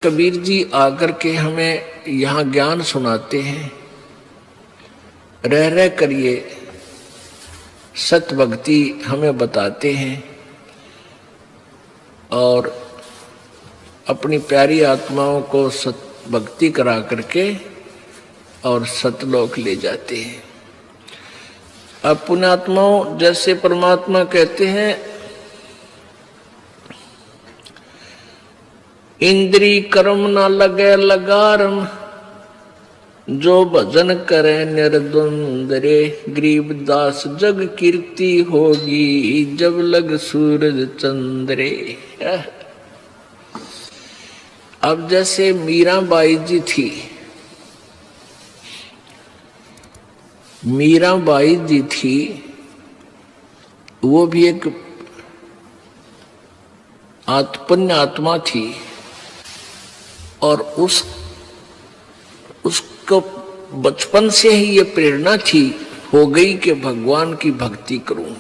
कबीर जी आकर के हमें यहाँ ज्ञान सुनाते हैं। रह रह कर ये सत भक्ति हमें बताते हैं और अपनी प्यारी आत्माओं को सत भक्ति करा करके और सतलोक ले जाते हैं। अब पुण्यात्माओं, जैसे परमात्मा कहते हैं, इंद्री कर्म न लगे लगारम, जो भजन करे निर्द्वंद्व रे, गरीबदास जग कीर्ति होगी, जब लग सूरज चंद्रे। अब जैसे मीराबाई जी थी, मीराबाई जी थी, वो भी एक पुण्य आत्मा थी और उसको बचपन से ही ये प्रेरणा थी हो गई कि भगवान की भक्ति करूं।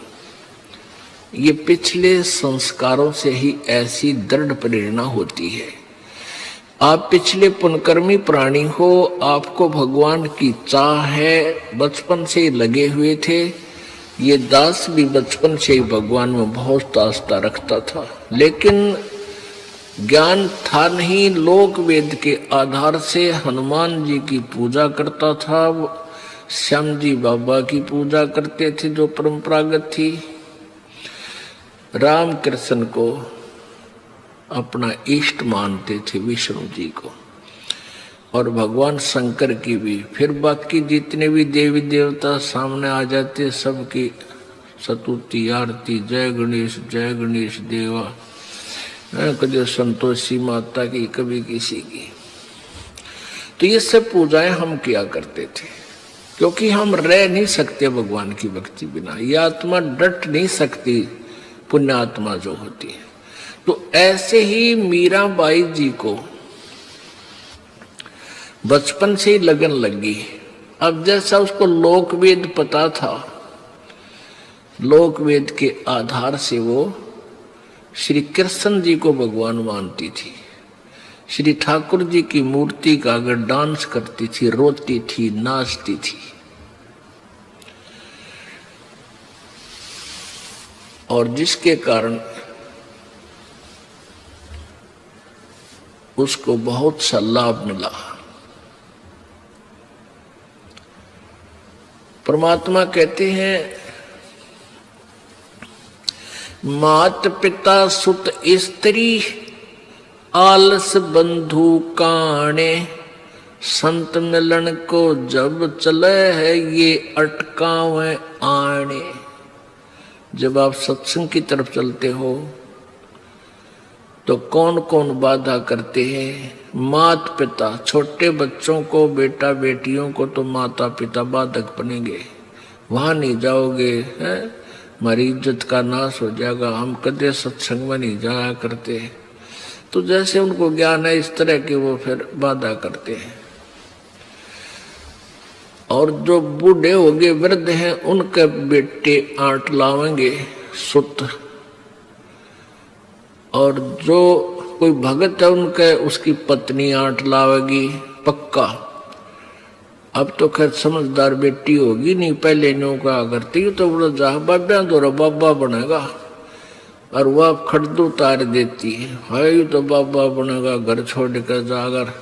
ये पिछले संस्कारों से ही ऐसी दृढ़ प्रेरणा होती है। आप पिछले पुण्यकर्मी प्राणी हो, आपको भगवान की चाह है, बचपन से ही लगे हुए थे। ये दास भी बचपन से ही भगवान में बहुत आस्था रखता था, लेकिन ज्ञान था नहीं। लोक वेद के आधार से हनुमान जी की पूजा करता था, श्याम जी बाबा की पूजा करते थे जो परंपरागत थी। राम कृष्ण को अपना इष्ट मानते थे, विष्णु जी को, और भगवान शंकर की भी। फिर बाकी जितने भी देवी देवता सामने आ जाते, सबकी स्तुति आरती, जय गणेश देवा, कभी संतोषी माता की, कभी किसी की। तो ये सब पूजाएं हम किया करते थे, क्योंकि हम रह नहीं सकते भगवान की भक्ति बिना। ये आत्मा डट नहीं सकती, पुण्य आत्मा जो होती है। तो ऐसे ही मीराबाई जी को बचपन से ही लगन लगी। अब जैसा उसको लोकवेद पता था, लोकवेद के आधार से वो श्री कृष्ण जी को भगवान मानती थी। श्री ठाकुर जी की मूर्ति का अगर डांस करती थी, रोती थी, नाचती थी। और जिसके कारण उसको बहुत सा लाभ मिला। परमात्मा कहते हैं, मात पिता सुत स्त्री, आलस बंधु काणे, संत मिलन को जब चले है, ये अटकावे आने। जब आप सत्संग की तरफ चलते हो तो कौन कौन बाधा करते हैं? मात पिता, छोटे बच्चों को, बेटा बेटियों को तो माता पिता बाधक बनेंगे। वहां नहीं जाओगे, है हमारी इज्जत का नाश हो जाएगा, हम कदे सत्संग में नहीं जाया करते। तो जैसे उनको ज्ञान है इस तरह के वो फिर बाधा करते हैं। और जो बूढ़े हो गए, वृद्ध हैं, उनके बेटे आंट लावेंगे सुत। और जो कोई भगत है उनके, उसकी पत्नी आंट लावेगी पक्का। अब तो खैर समझदार बेटी होगी, नहीं पहले नो का करती तो बोला जा बाबा दो बाबा बनेगा, और वह खड़दू तार देती है, हाय तो बाबा बनेगा, घर छोड़ कर जाकर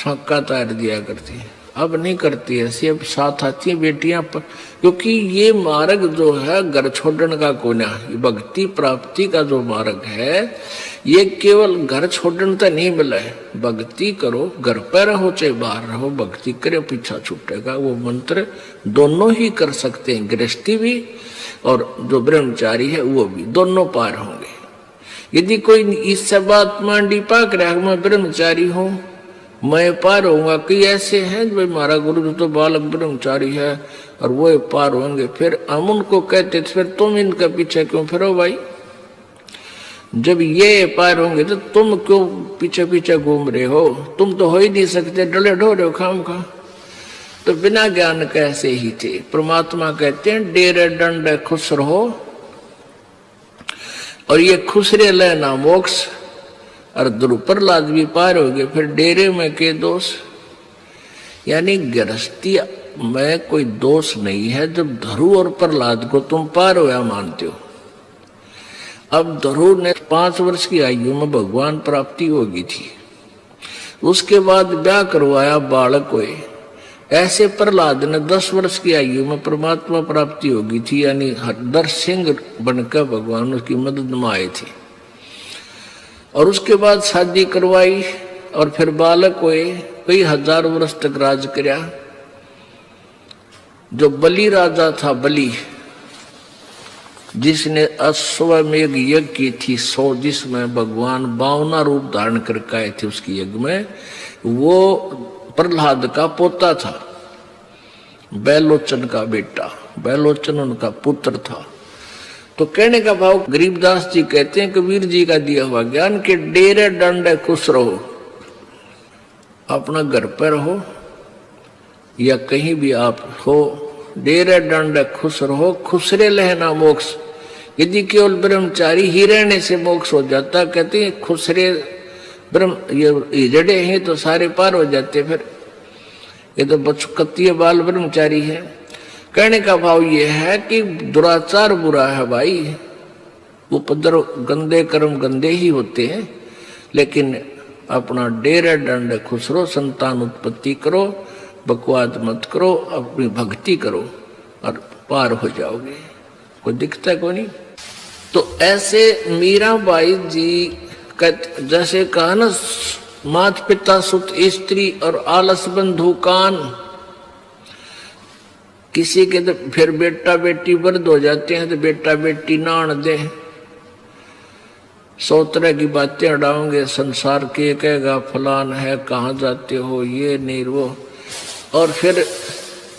साका तार दिया करती है। अब नहीं करती ऐसी, अब साथ आती है बेटियां, क्योंकि ये मार्ग जो है घर छोड़ने का कोना, भक्ति प्राप्ति का जो मार्ग है, ये केवल घर छोड़ने तो नहीं मिला है। भक्ति करो, घर पर रहो चाहे बाहर रहो, भक्ति करे, पीछा छूटेगा। वो मंत्र दोनों ही कर सकते हैं, गृहस्थी भी और जो ब्रह्मचारी है वो भी, दोनों पार होंगे। यदि कोई इस बात मांडी पाक रहा, मैं ब्रह्मचारी हूं, मैं पार होऊंगा। कई ऐसे हैं भाई हमारा गुरु तो बालक ब्रह्मचारी है और वो पार होंगे, फिर हम उनको कहते थे, फिर तुम इनका पीछे क्यों फिरो भाई? जब ये पार होंगे तो तुम क्यों पीछे पीछे घूम रहे हो? तुम तो हो ही नहीं सकते, डले ढो रहे हो खाम खा। तो बिना ज्ञान कैसे ही थे। परमात्मा कहते हैं, डेरे डंडे खुश रहो, और ये खुश रहे लेना मोक्ष। और ध्रुव प्रहलाद भी पार हो गए, फिर डेरे में के दोष? यानी गृहस्थी में कोई दोष नहीं है जब ध्रुव और प्रहलाद को तुम पार होया मानते हो। अब ध्रुव ने 5 वर्ष की आयु में भगवान प्राप्ति होगी थी, उसके बाद ब्याह करवाया बालक हुए। ऐसे प्रहलाद ने 10 वर्ष की आयु में परमात्मा प्राप्ति होगी थी, यानी हरदर सिंह बनकर भगवान उसकी मदद में आए थे। और उसके बाद शादी करवाई और फिर बालक हुए, कई 1000 वर्ष तक राज किया। जो बलि राजा था, बलि जिसने अश्वमेघ यज्ञ की थी 100, जिसमें भगवान 52 रूप धारण करके आए थे उसकी यज्ञ में, वो प्रहलाद का पोता था, बैलोचन का बेटा, बैलोचन उनका पुत्र था। तो कहने का भाव गरीबदास जी कहते हैं कबीर जी का दिया हुआ ज्ञान के डेरे डंडे खुश रहो, अपना घर पर रहो या कहीं भी आप हो, डेरे डंडे खुश रहो, खुसरे लहना मोक्ष। यदि केवल ब्रह्मचारी ही रहने से मोक्ष हो जाता, कहते हैं खुसरे ब्रह्म ये जड़े हैं तो सारे पार हो जाते, फिर ये तो बचकतीय बाल ब्रह्मचारी है। कहने का भाव ये है कि दुराचार बुरा है भाई, उपद्र गंदे कर्म गंदे ही होते हैं, लेकिन अपना डेरे डंडे खुश रहो, संतान उत्पत्ति करो, बकवाद मत करो, अपनी भक्ति करो और पार हो जाओगे, कोई दिखता को नहीं। तो ऐसे मीराबाई जी जैसे कहा ना, मात पिता सुत स्त्री और आलस बंधु कान, किसी के तो फिर बेटा बेटी वृद्ध हो जाते हैं तो बेटा बेटी नान दे, 100 तरह की बातें उड़ाओगे, संसार के कहेगा फलान है, कहाँ जाते हो, ये नहीं वो, और फिर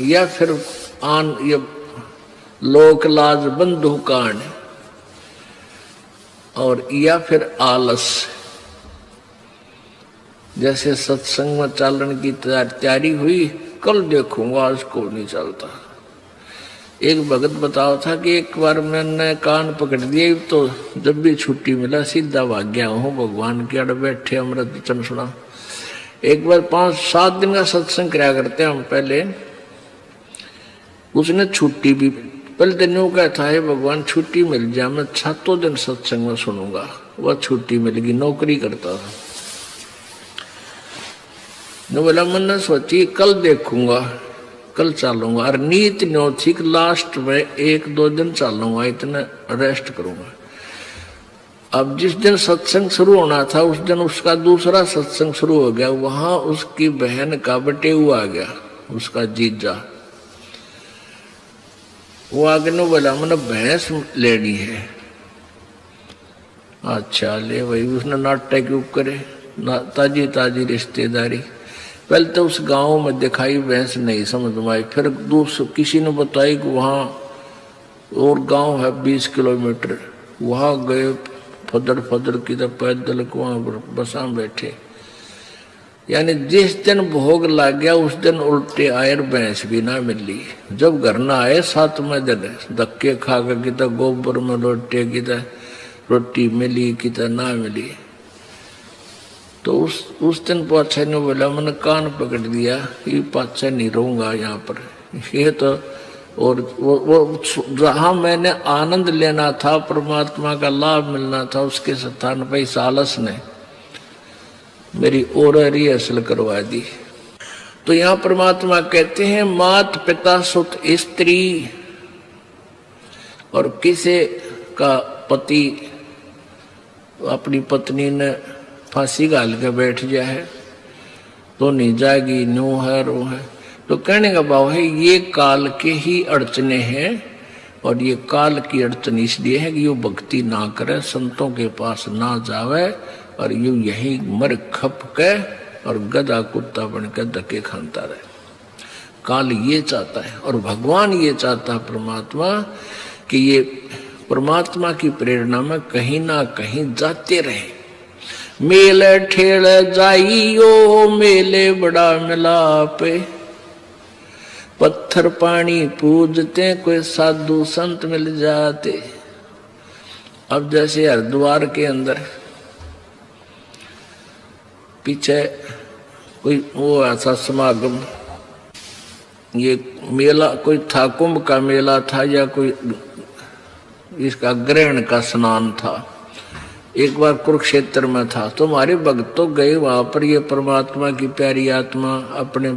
या फिर आन ये लोक लाज बंधु कान, और या फिर आलस। जैसे सत्संग में चालन की तैयारी हुई, कल देखूंगा, आज को नहीं चलता। एक भगत बताओ था कि एक बार मैंने कान पकड़ दिए, तो जब भी छुट्टी मिला सीधा भाग गया हूँ, भगवान के अड़ बैठे अमृत वचन सुना। एक बार 5-7 दिन का सत्संग कराया करते हम पहले, उसने छुट्टी भी पहले दिन यूँ कहता है भगवान छुट्टी मिल जाए, मैं 7 दिन सत्संग में सुनूंगा, वह छुट्टी मिल गई, नौकरी करता था। न बोला मैंने सोची कल देखूंगा, कल चलूंगा, और नीत न्यो थी कि लास्ट में 1-2 दिन चलूंगा, इतना रेस्ट करूंगा। अब जिस दिन सत्संग शुरू होना था उस दिन उसका दूसरा सत्संग शुरू हो गया, वहां उसकी बहन का बटेऊ आ गया, उसका जीजा। वो आगे ने बोला मैंने भैंस लेनी है। अच्छा ले भाई, उसने नाटक क्यों करे, ताजी ताजी रिश्तेदारी। पहले तो उस गांव में दिखाई भैंस नहीं समझ में आई, फिर दूसरे किसी ने बताई कि वहाँ और गांव है 20 किलोमीटर, वहाँ गए, फदर फदर की तो पैदल को वहाँ बसा बैठे। यानी जिस दिन भोग लग गया उस दिन उल्टे आए, भैंस भी ना मिली। जब घर ना आए 7वें दिन धक्के खा कर किता गोबर में लोटे, किता रोटी मिली, किता ना मिली। तो उस दिन पाछा ने बोला मैंने कान पकड़ दिया, ये पाछा नहीं रहूंगा यहाँ पर, ये तो। और वो जहाँ मैंने आनंद लेना था, परमात्मा का लाभ मिलना था, उसके स्थान पर इस आलस ने मेरी और रिहर्सल करवा दी। तो यहाँ परमात्मा कहते हैं मात पिता सुत स्त्री, और किसी का पति अपनी पत्नी ने फांसी गाल के बैठ जाए तो नहीं जाएगी, न्यू है रो है। तो कहने का भाव है ये काल के ही अड़चने हैं, और ये काल की अड़चन इसलिए है कि यो भक्ति ना करे, संतों के पास ना जावे, और यूं यही मर खप के और गधा कुत्ता बन के धक्के खानता रहे। काल ये चाहता है, और भगवान ये चाहता है परमात्मा कि ये परमात्मा की प्रेरणा में कहीं ना कहीं जाते रहे। मेले ठेल जाइयो मेले बड़ा मिलापे, पत्थर पानी पूजते कोई साधु संत मिल जाते। अब जैसे हरिद्वार के अंदर पीछे कोई वो ऐसा समागम, ये मेला कोई था, कुंभ का मेला था या कोई इसका ग्रहण का स्नान था, एक बार कुरुक्षेत्र में था। तो हमारे भक्त तो गए वहां पर, ये परमात्मा की प्यारी आत्मा अपने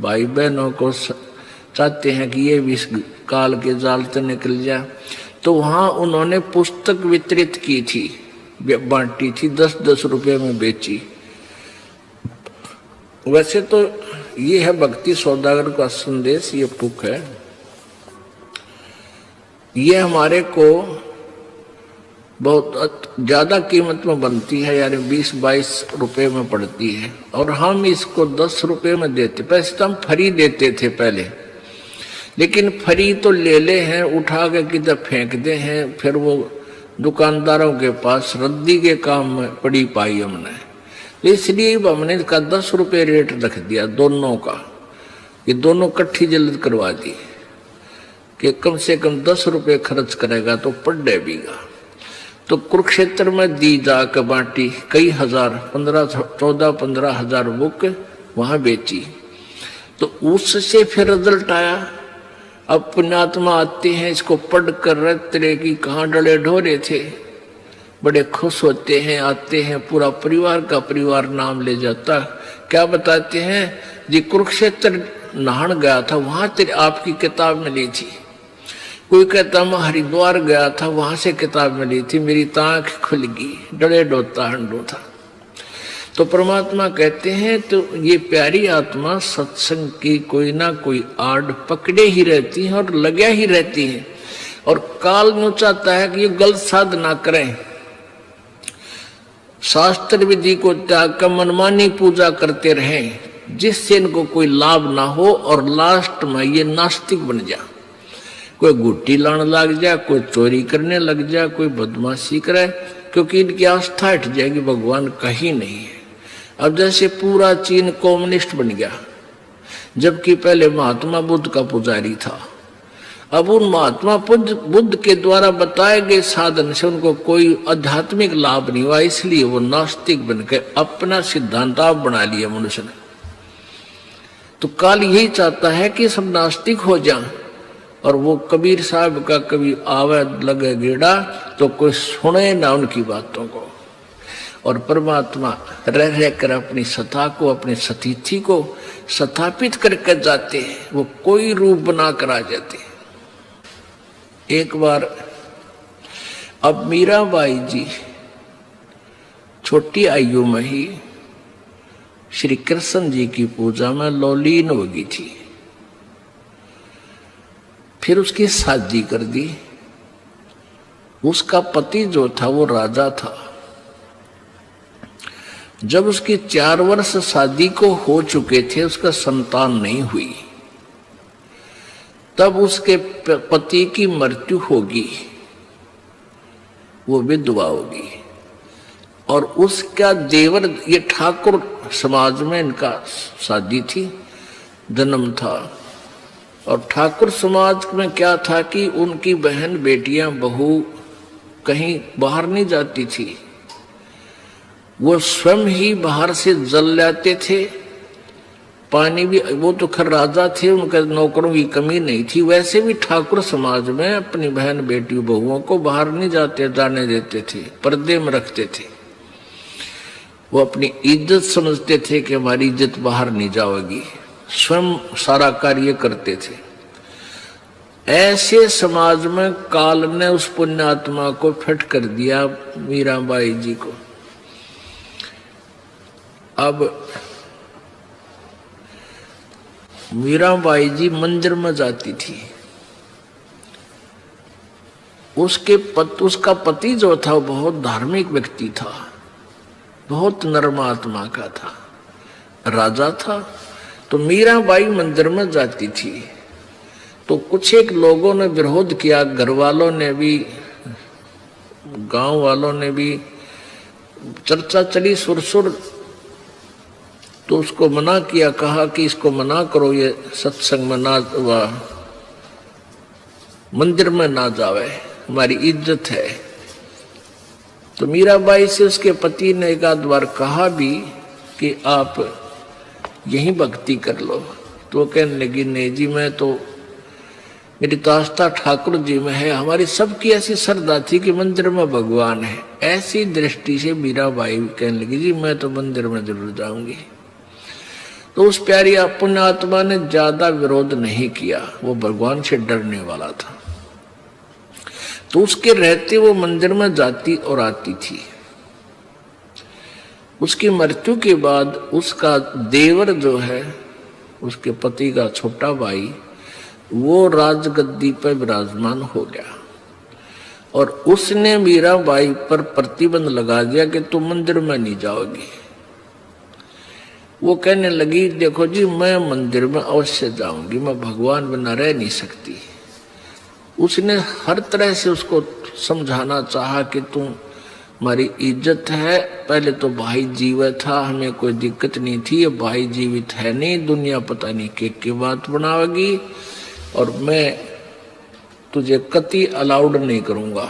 भाई बहनों को चाहते हैं कि ये भी इस काल के जाल से निकल जाए। तो वहां उन्होंने पुस्तक वितरित की थी, बांटी थी, 10-10 रुपये में बेची। वैसे तो ये है भक्ति सौदागर का संदेश, ये पुक है, ये हमारे को बहुत ज्यादा कीमत में बनती है, यानी 20-22 रुपए में पड़ती है, और हम इसको 10 रुपए में देते। पैसे तो हम फ्री देते थे पहले, लेकिन फ्री तो ले हैं, उठा के किधर फेंक दे हैं, फिर वो दुकानदारों के पास रद्दी के काम में पड़ी पाई हमने। इसलिए हमने इसका 10 रुपये रेट रख दिया दोनों का, ये दोनों कट्ठी जल्द करवा दी कि कम से कम 10 रुपये खर्च करेगा तो पढ़े बीगा। तो कुरुक्षेत्र में दी जाकर बांटी, कई हजार, 14-15 हजार बुक वहां बेची। तो उससे फिर रिजल्ट आया। अब पुण्यात्मा आते हैं, इसको पढ़ कर रत्रे की कहाँ डले ढोरे थे, बड़े खुश होते हैं, आते हैं, पूरा परिवार का परिवार नाम ले जाता। क्या बताते हैं जी, कुरुक्षेत्र नहान गया था, वहां तेरे आपकी किताब मिली थी। कोई कहता मैं हरिद्वार गया था, वहां से किताब मिली थी, मेरी तांख खुल गई, डरे डोता हंडो था। तो परमात्मा कहते हैं तो ये प्यारी आत्मा सत्संग की कोई ना कोई आड़ पकड़े ही रहती है और लगे ही रहती है, और काल नु चाहता है कि ये गलत साधना करें, शास्त्र विधि को त्याग कर मनमानी पूजा करते रहें, जिससे इनको कोई लाभ ना हो, और लास्ट में ये नास्तिक बन जा, कोई गुट्टी लाने लग जा, कोई चोरी करने लग जा, कोई बदमाशी करे, क्योंकि इनकी आस्था हट जाएगी, भगवान कहीं नहीं है। अब जैसे पूरा चीन कम्युनिस्ट बन गया, जबकि पहले महात्मा बुद्ध का पुजारी था। अब उन महात्मा बुद्ध के द्वारा बताए गए साधन से उनको कोई आध्यात्मिक लाभ नहीं हुआ, इसलिए वो नास्तिक बनकर अपना सिद्धांत आप बना लिया मनुष्य ने। तो काल यही चाहता है कि सब नास्तिक हो जाएं, और वो कबीर साहब का कभी आवे लगे गेड़ा तो कोई सुने ना उनकी बातों को, और परमात्मा रह रह कर अपनी सत्ता को, अपनी सतीथि को स्थापित करके जाते हैं, वो कोई रूप बना कर आ जाते हैं। एक बार अब मीराबाई जी छोटी आयु में ही श्री कृष्ण जी की पूजा में लौलीन हो गई थी। फिर उसकी शादी कर दी। उसका पति जो था वो राजा था। जब उसकी 4 वर्ष शादी को हो चुके थे, उसका संतान नहीं हुई, तब उसके पति की मृत्यु होगी, वो विधवा होगी, और उसका देवर, ये ठाकुर समाज में इनका शादी थी, जन्म था। और ठाकुर समाज में क्या था कि उनकी बहन बेटियां बहू कहीं बाहर नहीं जाती थी, वो स्वयं ही बाहर से जल लाते थे, पानी भी, वो तो खैर राजा थे, उनके नौकरों की कमी नहीं थी। वैसे भी ठाकुर समाज में अपनी बहन बेटी बहुओं को बाहर नहीं जाने देते थे, पर्दे में रखते थे। वो अपनी इज्जत समझते थे कि हमारी इज्जत बाहर नहीं जाएगी, स्वयं सारा कार्य करते थे। ऐसे समाज में काल ने उस पुण्यात्मा को फिट कर दिया, मीराबाई जी को। अब मीराबाई जी मंदिर में जाती थी। उसका पति जो था वो बहुत धार्मिक व्यक्ति था, बहुत नर्म आत्मा का था, राजा था। तो मीराबाई मंदिर में जाती थी, तो कुछ एक लोगों ने विरोध किया, घर वालों ने भी, गांव वालों ने भी, चर्चा चली सुरसुर। तो उसको मना किया, कहा कि इसको मना करो, ये सत्संग में ना, मंदिर में ना जावे, हमारी इज्जत है। तो मीराबाई से उसके पति ने एक आध बार कहा भी, कि आप यही भक्ति कर लो। तो कहने लगी नहीं जी, मैं तो, मेरी तो आस्था ठाकुर जी में है। हमारी सबकी ऐसी श्रद्धा थी कि मंदिर में भगवान है। ऐसी दृष्टि से मीराबाई कहने लगी जी मैं तो मंदिर में जरूर जाऊंगी। तो उस प्यारी पुण्यात्मा ने ज्यादा विरोध नहीं किया, वो भगवान से डरने वाला था। तो उसके रहते वो मंदिर में जाती और आती थी। उसकी मृत्यु के बाद उसका देवर जो है, उसके पति का छोटा भाई, वो राजगद्दी पर विराजमान हो गया और उसने मीराबाई पर प्रतिबंध लगा दिया कि तुम मंदिर में नहीं जाओगी। वो कहने लगी देखो जी, मैं मंदिर में अवश्य जाऊंगी, मैं भगवान बिना रह नहीं सकती। उसने हर तरह से उसको समझाना चाहा कि तुम, हमारी इज्जत है, पहले तो भाई जीवित था, हमें कोई दिक्कत नहीं थी, अब भाई जीवित है नहीं, दुनिया पता नहीं के बात बनावेगी और मैं तुझे कति अलाउड नहीं करूंगा।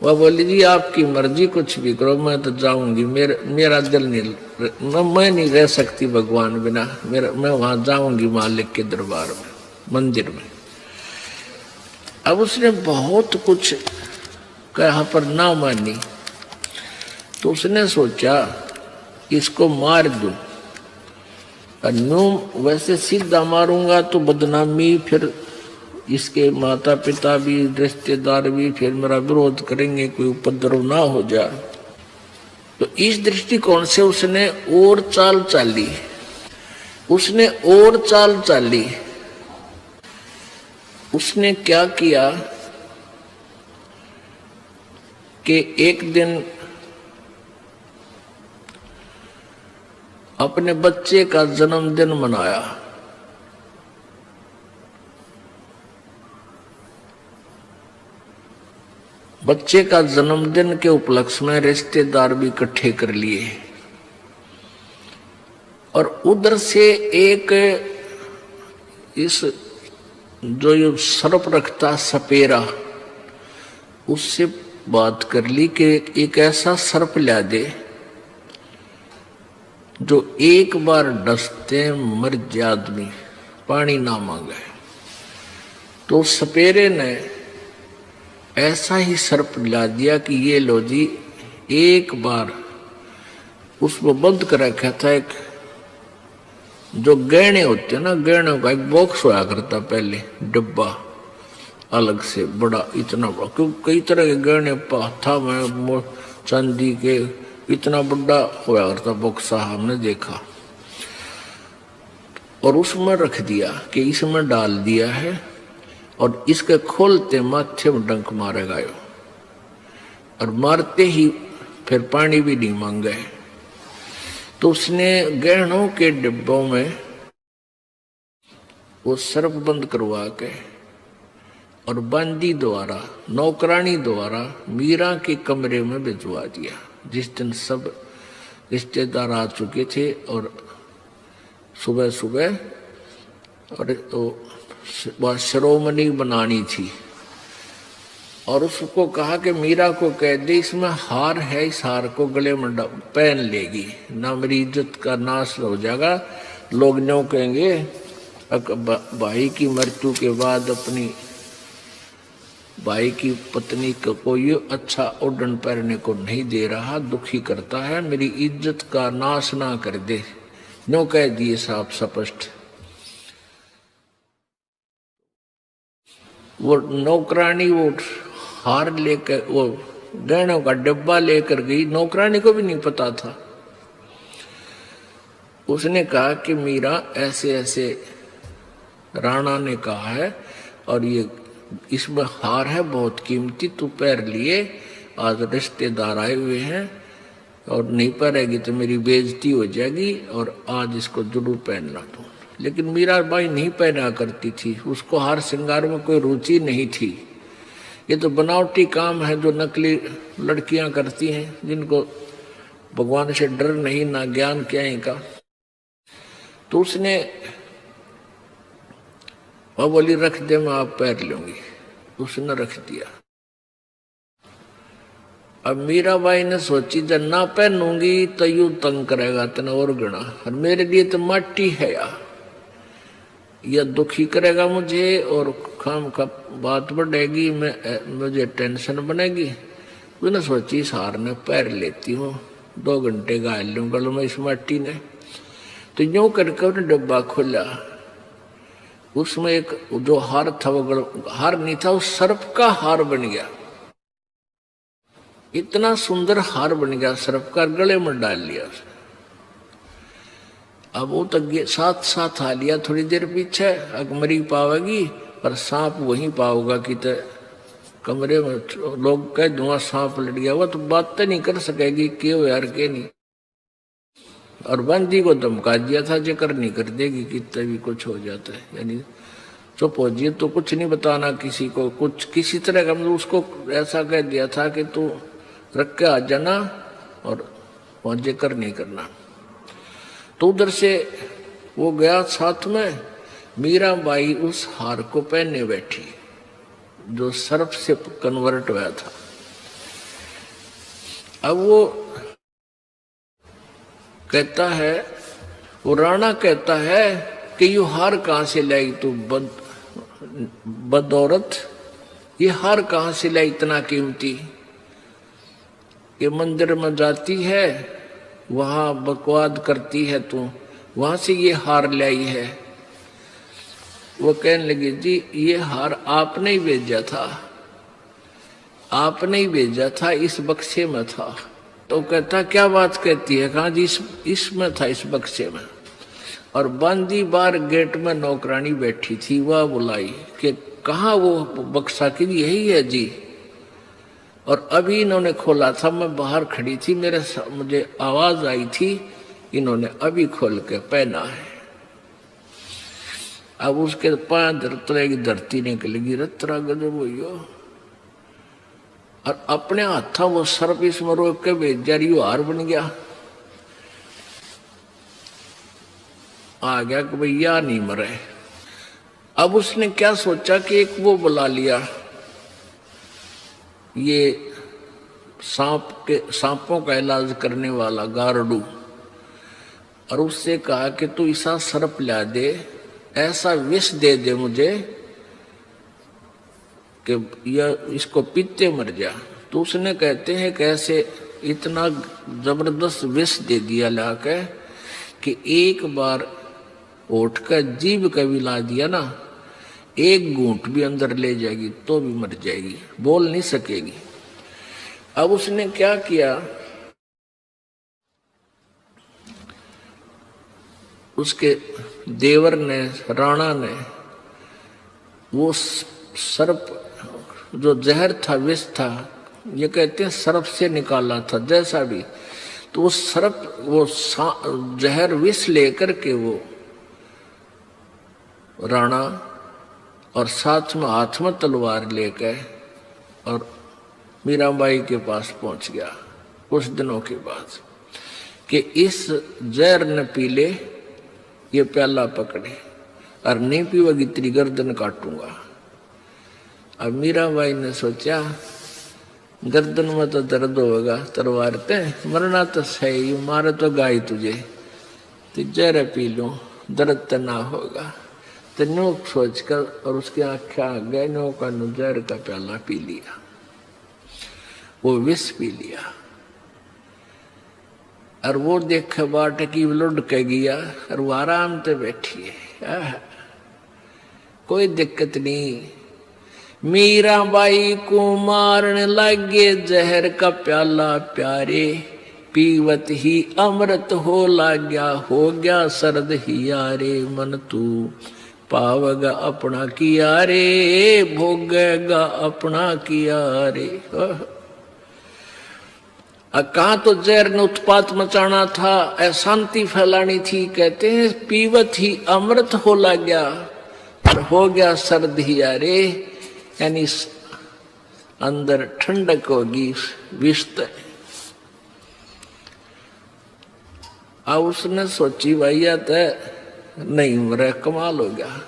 वह बोली जी आपकी मर्जी, कुछ भी करो, मैं तो जाऊंगी, मेरा दिल नहीं, मैं नहीं रह सकती भगवान बिना, मैं वहां जाऊंगी मालिक के दरबार में, मंदिर में। अब उसने बहुत कुछ कहा पर ना मानी। तो उसने सोचा इसको मार दूं, वैसे सीधा मारूंगा तो बदनामी, फिर इसके माता पिता भी, रिश्तेदार भी फिर मेरा विरोध करेंगे, कोई उपद्रव ना हो जाए। तो इस दृष्टिकोण से उसने और चाल चाली, उसने क्या किया कि एक दिन अपने बच्चे का जन्मदिन मनाया। बच्चे का जन्मदिन के उपलक्ष्य में रिश्तेदार भी इकट्ठे कर लिए और उधर से एक इस जो ये सर्प रखता सपेरा, उससे बात कर ली कि एक ऐसा सर्प ला दे जो एक बार डसते मर जाए आदमी, पानी ना मांगे। तो सपेरे ने ऐसा ही सर्प ला दिया कि ये लो जी, एक बार उसमें बंद कर रखा था एक जो गहने होते हैं ना, गहनों का एक बॉक्स हुआ करता पहले, डब्बा अलग से बड़ा, इतना बड़ा, क्योंकि कई तरह के गहने था में चांदी के, इतना बड़ा हुआ करता बॉक्सा हमने देखा। और उसमें रख दिया कि इसमें डाल दिया है और इसके खोलते माथे में डंक मारेगा यो, और मारते ही फिर पानी भी नहीं मांगे। तो उसने गहनों के डिब्बों में वो सर्प बंद करवा के और बंदी द्वारा, नौकरानी द्वारा मीरा के कमरे में भिजवा दिया। जिस दिन सब रिश्तेदार आ चुके थे और सुबह सुबह और वह शिरोमणि बनानी थी, और उसको कहा कि मीरा को कह दे इसमें हार है, इस हार को गले में पहन लेगी, ना मेरी इज्जत का नाश हो जाएगा। लोग न्यों कहेंगे भाई की मृत्यु के बाद अपनी भाई की पत्नी को कोई अच्छा ओढ़न पहनने को नहीं दे रहा, दुखी करता है, मेरी इज्जत का नाश ना कर दे, न्यों कह दिए साफ स्पष्ट। वो नौकरानी वो हार लेकर, वो गहनों का डब्बा लेकर गई, नौकरानी को भी नहीं पता था। उसने कहा कि मीरा ऐसे ऐसे राणा ने कहा है और ये इसमें हार है बहुत कीमती, तू पैर लिए, आज रिश्तेदार आए हुए हैं और नहीं पहनेगी तो मेरी बेइज्जती हो जाएगी, और आज इसको जरूर पहनना तू। लेकिन मीराबाई नहीं पहना करती थी, उसको हार श्रृंगार में कोई रुचि नहीं थी। ये तो बनावटी काम है जो नकली लड़कियां करती हैं, जिनको भगवान से डर नहीं, ना ज्ञान क्या है का। तो उसने वह बोली रख दे, मैं आप पैर लूंगी। उसने रख दिया। अब मीराबाई ने सोची जब ना पहनूंगी तो यूं तंग करेगा तना और गणा, और मेरे लिए तो माटी है यार, यह दुखी करेगा मुझे और खाम खा बात बढ़ेगी, मुझे टेंशन बनेगी। मैंने सोची इस हार ने पैर लेती हूँ, 2 घंटे गाल लूँ गल में इस माटी ने। तो यूं करके उसने डब्बा खोला, उसमें एक जो हार था वो हार नहीं था, उस सर्प का हार बन गया। इतना सुंदर हार बन गया सर्प का, गले में डाल लिया उसने। अब वो तो साथ साथ आ लिया, थोड़ी देर पीछे अकमरी पावेगी पर सांप वहीं पाओगा कि तो कमरे में लोग कह दूंगा सांप लड़ गया, वो तो बात तो नहीं कर सकेगी क्यों यार के नहीं। और बंदी को धमका दिया था जेकर नहीं कर देगी कितना भी कुछ हो जाता है, यानी चुप हो जाइए तो कुछ नहीं बताना किसी को, कुछ किसी तरह का मतलब उसको ऐसा कह दिया था कि तू रख के आ जाना और वहां जेकर नहीं करना। तो उधर से वो गया साथ में, मीराबाई उस हार को पहने बैठी जो सर्प से कन्वर्ट हुआ था। अब वो कहता है, वो राणा कहता है कि यू हार कहां से लाई तू बदौरत, ये हार कहां से लाई इतना कीमती, ये मंदिर में जाती है वहां बकवाद करती है तू, वहां से ये हार लाई है। वो कहने लगी जी ये हार आपने ही भेजा था, आपने ही भेजा था, इस बक्से में था। तो कहता क्या बात कहती है, कहा जी इसमें था, इस बक्से में। और बांदी बार गेट में नौकरानी बैठी थी, वह बुलाई कि कहाँ वो बक्सा की, यही है जी। और अभी इन्होंने खोला था, मैं बाहर खड़ी थी, मुझे आवाज आई थी, इन्होंने अभी खोल के पहना है। अब उसके पांव धरतरे की धरती निकलेगी, रत्रा गजब हुई। और अपने हाथा वो सर्प इसमें रोक के भेज जा रही, हार बन गया। आ गया कि भैया नहीं मरे। अब उसने क्या सोचा कि एक वो बुला लिया, ये सांपों का इलाज करने वाला गारडू, और उससे कहा कि तू ऐसा सर्प ला दे, ऐसा विष दे दे मुझे कि यह इसको पीते मर जा। तो उसने कहते हैं कैसे इतना जबरदस्त विष दे दिया लाके कि एक बार उठ कर जीभ का भी ला दिया ना, एक घूंट भी अंदर ले जाएगी तो भी मर जाएगी, बोल नहीं सकेगी। अब उसने क्या किया, उसके देवर ने, राणा ने, वो सर्प जो जहर था, विष था, ये कहते हैं सर्प से निकाला था जैसा भी, तो वो सर्प वो जहर विष लेकर के वो राणा और साथ में हाथ में तलवार लेकर और मीराबाई के पास पहुंच गया कुछ दिनों के बाद कि इस जहर न पी ले, ये प्याला पकड़े, और नहीं पीवेगी तेरी गर्दन काटूंगा। अब मीराबाई ने सोचा गर्दन में तो दर्द होगा, तलवार ते मरना तो सही, मारे तो गाय तुझे, तो जहर पी लूं दर्द तो ना होगा। तो नो सोचकर और उसकी आंखें आ गए, नो का जहर का प्याला पी लिया, वो विष पी लिया। और वो देखे बाट की लुढ़ के गया और वो आराम से बैठी है, कोई दिक्कत नहीं। मीराबाई को मारने लगे जहर का प्याला प्यारे, पीवत ही अमृत हो लाग्या, हो गया सरद ही यारे, मन तू पावगा अपना किया रे, भोगेगा अपना किया रे। कहाँ तो जहर ने उत्पात मचाना था, अशांति फैलानी थी, कहते हैं पीवत ही अमृत हो लाग्या और हो गया सर्द ही यारे, यानी अंदर ठंडक होगी विष्ट। अब उसने सोची भैया तो नहीं मरे, कमाल हो गया,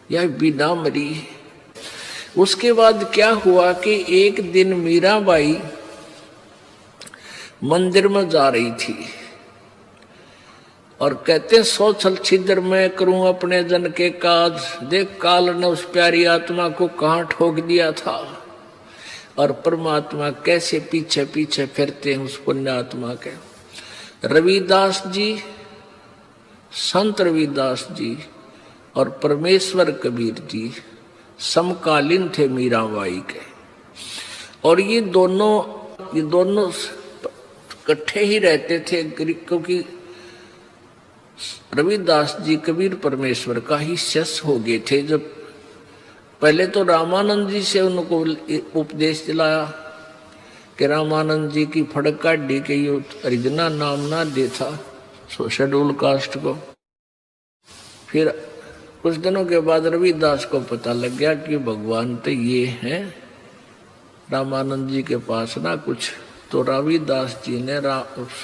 यह बिना मरी। उसके बाद क्या हुआ कि एक दिन मीराबाई मंदिर में जा रही थी और कहते हैं सौ छल छिद्र मैं करूं अपने जन के काज, देख काल ने उस प्यारी आत्मा को कहां ठोक दिया था और परमात्मा कैसे पीछे पीछे फिरते हैं उस पुण्य आत्मा के। रविदास जी, संत रविदास जी और परमेश्वर कबीर जी समकालीन थे मीराबाई के, और ये दोनों इकट्ठे ही रहते थे, क्योंकि रविदास जी कबीर परमेश्वर का ही शिष्य हो गए थे। जब पहले तो रामानंद जी से उनको उपदेश दिलाया कि रामानंद जी की फड़क काटी के ये हरिजना नाम ना दे था शेड्यूल कास्ट को। फिर कुछ दिनों के बाद रविदास को पता लग गया कि भगवान तो ये हैं रामानंद जी के पास ना कुछ, तो रविदास जी ने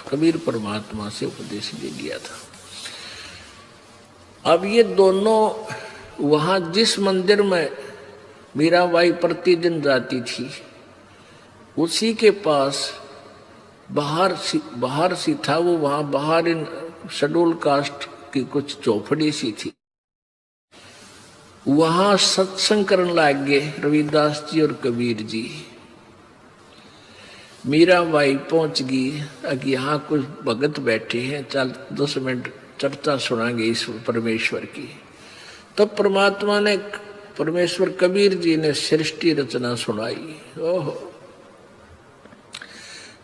कबीर परमात्मा से उपदेश ले लिया था। अब ये दोनों वहां जिस मंदिर में मीराबाई प्रतिदिन जाती थी उसी के पास बाहर सी था वो, वहां बाहर इन शेड्यूल कास्ट की कुछ चौपड़ी सी थी, वहां सत्संग करने लग गए रविदास जी और कबीर जी। मीराबाई पहुंच गई कि यहाँ कुछ भगत बैठे हैं, चल 10 मिनट चर्चा सुनाएंगे इस परमेश्वर की। तब परमात्मा ने, परमेश्वर कबीर जी ने सृष्टि रचना सुनाई। ओहो,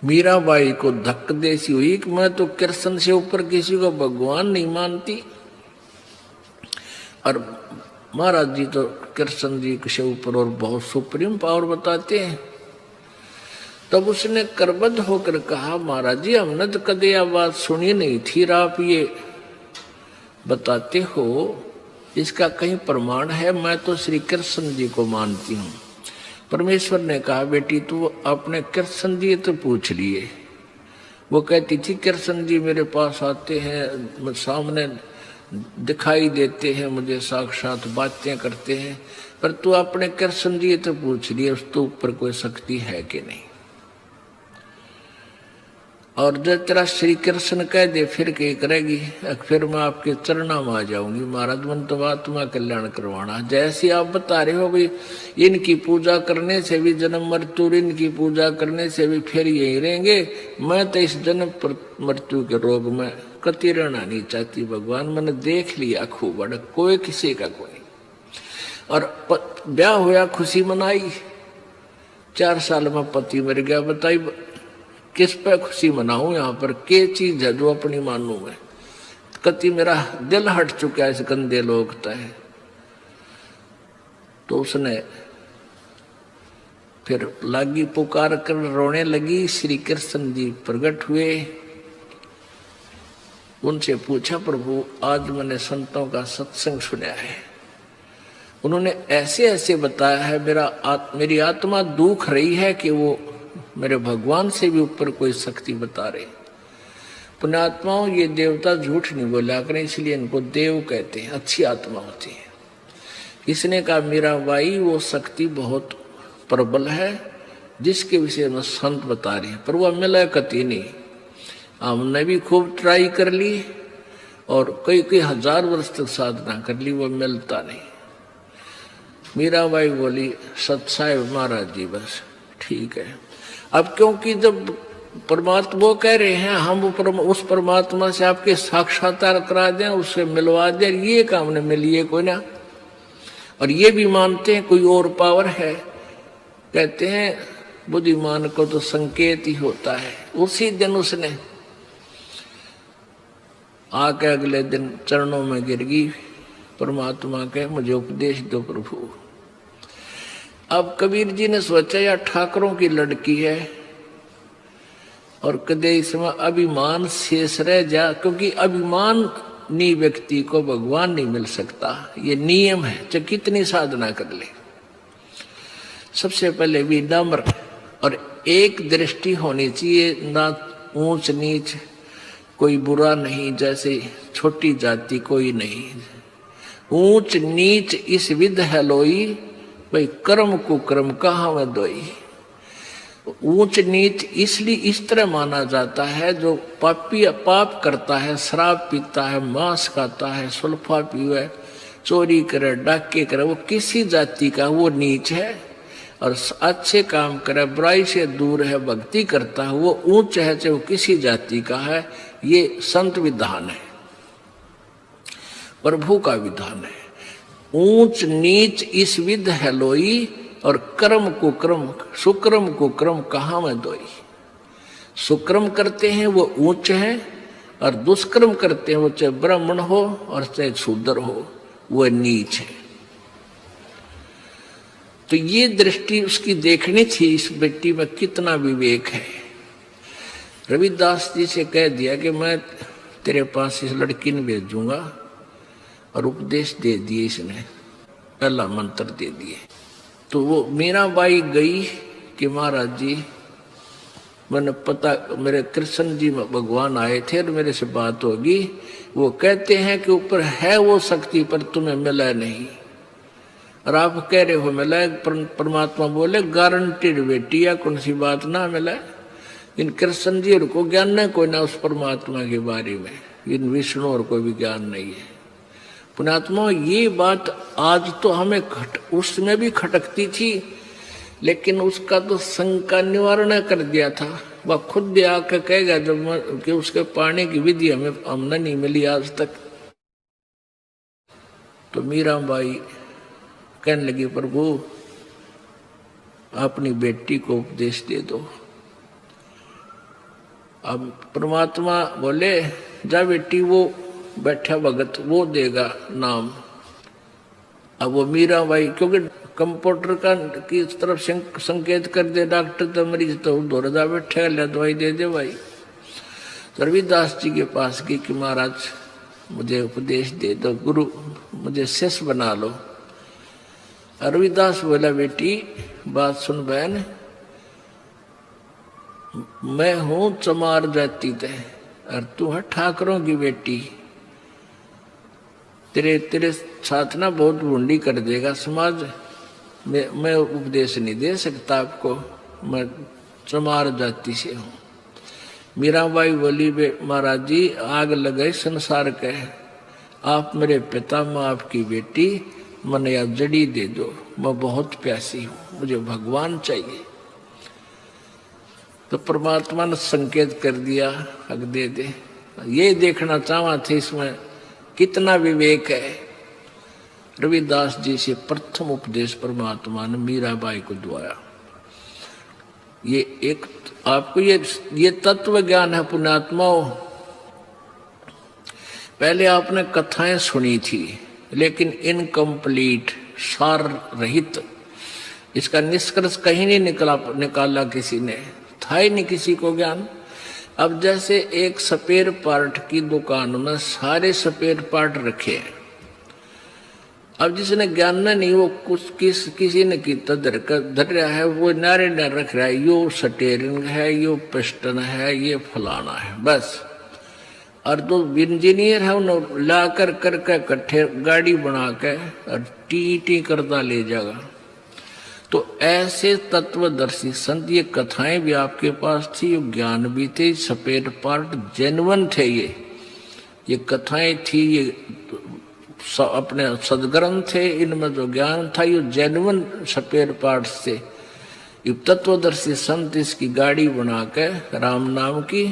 मीराबाई को धक्क देसी हुई कि मैं तो कृष्ण से ऊपर किसी को भगवान नहीं मानती, और महाराज जी तो कृष्ण जी के ऊपर और बहुत सुप्रीम पावर बताते हैं। तब उसने करबद्ध होकर कहा, महाराज जी हमने तो कदे यह बात सुनी नहीं थी, आप ये बताते हो इसका कहीं प्रमाण है? मैं तो श्री कृष्ण जी को मानती हूँ। परमेश्वर ने कहा, बेटी तू अपने कृष्ण जी तो पूछ लिए। वो कहती थी कृष्ण जी मेरे पास आते हैं, सामने दिखाई देते हैं, मुझे साक्षात बातें करते हैं, पर तू अपने कृष्ण जी तो पूछ लिए उस तो ऊपर कोई शक्ति है कि नहीं। और जब तेरा श्री कृष्ण कह दे फिर क्या करेगी, फिर मैं आपके चरणों में आ जाऊंगी। महाराज मन तो आत्मा कल्याण करवाना, जैसे आप बता रहे हो भाई इनकी पूजा करने से भी जन्म मृत्यु, इनकी पूजा करने से भी फिर यही रहेंगे। मैं तो इस जन्म मृत्यु के रोग में कति रहना नहीं चाहती। भगवान मैंने देख लिया खूब बड़ा, कोई किसी का कोई। और ब्याह हुआ, खुशी मनाई, 4 साल में पति मर गया। बताई किस पे खुशी मनाऊं? यहाँ पर के चीज है जो अपनी मानू में? कति मेरा दिल हट चुका है इस गंदे लोग तय। तो उसने फिर लागी पुकार कर रोने लगी। श्री कृष्ण जी प्रकट हुए, उनसे पूछा, प्रभु आज मैंने संतों का सत्संग सुना है, उन्होंने ऐसे ऐसे बताया है, मेरी आत्मा दुख रही है कि वो मेरे भगवान से भी ऊपर कोई शक्ति बता रहे। पुण्यात्माओं, ये देवता झूठ नहीं बोला करें, इसलिए इनको देव कहते हैं, अच्छी आत्मा होती है। इसने कहा मीराबाई वो शक्ति बहुत प्रबल है जिसके विषय में संत बता रहे हैं, पर वह मिला कति नहीं। हमने भी खूब ट्राई कर ली और कई हजार वर्ष तक साधना कर ली, वो मिलता नहीं। मीराबाई बोली, सत्साहेब महाराज जी बस ठीक है। अब क्योंकि जब परमात्मा वो कह रहे हैं हम उस परमात्मा से आपके साक्षात्कार करा दें, उससे मिलवा दें, ये काम ने मिलिए कोई ना। और ये भी मानते हैं कोई और पावर है। कहते हैं बुद्धिमान को तो संकेत ही होता है। उसी दिन उसने आके अगले दिन चरणों में गिर गई परमात्मा के, मुझे उपदेश दो प्रभु। अब कबीर जी ने सोचा यार ठाकरों की लड़की है और कदे इसमें अभिमान शेष रह जा, क्योंकि अभिमानी व्यक्ति को भगवान नहीं मिल सकता, ये नियम है, चाहे कितनी साधना कर ले। सबसे पहले भी नम्र और एक दृष्टि होनी चाहिए, ना ऊंच नीच, कोई बुरा नहीं, जैसे छोटी जाति कोई नहीं। ऊंच नीच इस विध है लोई, भाई कर्म कुकर्म कहाँ में दोई। ऊंच नीच इसलिए इस तरह माना जाता है, जो पापी पाप करता है, शराब पीता है, मांस खाता है, सुल्फा पीवे, चोरी करे, डाके करे, वो किसी जाति का वो नीच है। और अच्छे काम करे, बुराई से दूर है, भक्ति करता है, वो ऊंच है, चाहे वो किसी जाति का है। ये संत विधान है, प्रभु का विधान है। ऊंच नीच इस विध है लोई, और कर्म को क्रम, सुक्रम को क्रम कहाँ में दोई। सुक्रम करते हैं वो ऊंच है, और दुष्कर्म करते हैं वो चाहे ब्राह्मण हो और चाहे शूद्र हो, वो नीच है। तो ये दृष्टि उसकी देखनी थी, इस बेटी में कितना विवेक है। रविदास जी से कह दिया कि मैं तेरे पास इस लड़की ने भेजूंगा, और उपदेश दे दिए इसने, पहला मंत्र दे दिए। तो वो मीराबाई गई कि महाराज जी, मैंने पता, मेरे कृष्ण जी भगवान आए थे और मेरे से बात होगी, वो कहते हैं कि ऊपर है वो शक्ति, पर तुम्हें मिला नहीं, और आप कह रहे हो मिला। परमात्मा बोले गारंटीड बेटी, या कौन सी बात ना मिला। इन कृष्ण जी और को ज्ञान नहीं कोई ना उस परमात्मा के बारे में, इन विष्णु और कोई भी ज्ञान नहीं है। पुण्यात्मा, ये बात आज तो हमें उसमें भी खटकती थी, लेकिन उसका तो शंका निवारण कर दिया था। वह खुद आकर कहेगा जब कि उसके पाने की विधि हमने नहीं मिली आज तक। तो मीराबाई कहने लगी, प्रभु अपनी बेटी को उपदेश दे दो। अब परमात्मा बोले, जा बेटी, वो बैठा भगत वो देगा नाम। अब वो मीराबाई, क्योंकि कंप्यूटर का की तरफ संकेत कर दे डॉक्टर, तो मरीज तो दौड़ जा बैठे, ले दवाई दे दे भाई। तो रविदास जी के पास गई कि महाराज मुझे उपदेश दे दो, गुरु मुझे शिष्य बना लो। रविदास बोला, बेटी बात सुन बहन, मैं हूं चमार जाति ते, और तू है ठाकरों की बेटी। तेरे साथ ना बहुत भूंडी कर देगा समाज। मैं उपदेश नहीं दे सकता आपको, मैं चमार जाति से हूँ। मीराबाई बोली, महाराज जी आग लगे संसार के, आप मेरे पिता, मैं आपकी बेटी, मन या जड़ी दे दो, मैं बहुत प्यासी हूँ, मुझे भगवान चाहिए। तो परमात्मा ने संकेत कर दिया, हक दे दे। ये देखना चाहा थे इसमें कितना विवेक है। रविदास जी से प्रथम उपदेश परमात्मा ने मीराबाई को दुआया। ये एक आपको ये तत्व ज्ञान है पुण्यात्माओं। पहले आपने कथाएं सुनी थी, लेकिन इनकम्प्लीट, सार रहित। इसका निष्कर्ष कहीं नहीं निकाला किसी ने, था ही नहीं किसी को ज्ञान। अब जैसे एक स्पेयर पार्ट की दुकान में सारे स्पेयर पार्ट रखे हैं, अब जिसने ज्ञान नहीं, वो किसी ने कितना धर रहा है, वो नारे न रख रहा है, यो स्टीयरिंग है, यो पिस्टन है, ये फलाना है, बस। और जो इंजीनियर है उन्हें ला करके इकट्ठे गाड़ी बना के और टी करता ले जाएगा। तो ऐसे तत्वदर्शी संत, ये कथाएं भी आपके पास थी, ये ज्ञान भी थे, स्पेयर पार्ट जेन्युइन थे। ये कथाएं थी, ये अपने सदग्रंथ थे, इनमें जो ज्ञान था ये जेन्युइन स्पेयर पार्ट्स थे। ये तत्वदर्शी संत इसकी गाड़ी बना के राम नाम की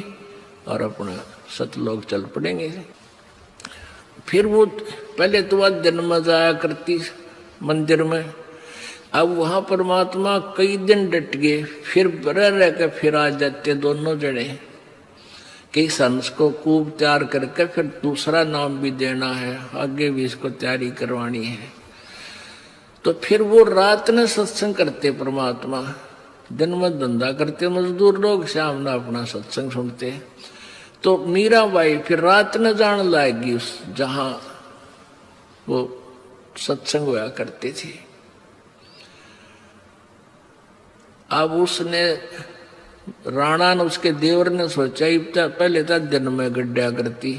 और अपना सतलोक चल पड़ेंगे। फिर वो पहले तो वह जन्म जाया करती मंदिर में, अब वहां परमात्मा कई दिन डट गए, फिर रह के फिर आ जाते दोनों जने कि हंस को खूब तैयार करके फिर दूसरा नाम भी देना है, आगे भी इसको तैयारी करवानी है। तो फिर वो रात में सत्संग करते परमात्मा, दिन में धंधा करते मजदूर लोग, शाम में अपना सत्संग सुनते। तो मीराबाई फिर रात में जान लाएगी उस जहां वो सत्संग हुआ करते थे। अब उसने राणा ने, उसके देवर ने सोचा, पहले तो दिन में गड्ढा करती,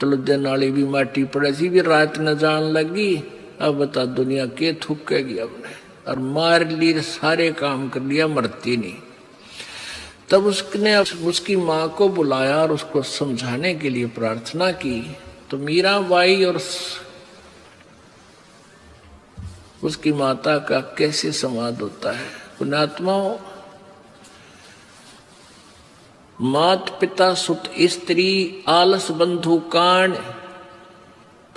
चलो दिन वाली भी माटी पड़े थी, भी रात न जान लगी, अब बता दुनिया के थूकेगी हमने, और मार ली, सारे काम कर लिया, मरती नहीं। तब उसने उसकी माँ को बुलाया और उसको समझाने के लिए प्रार्थना की। तो मीराबाई और उसकी माता का कैसे संवाद होता है। पुण्यात्माओं, मात पिता सुत स्त्री आलस बंधु कान,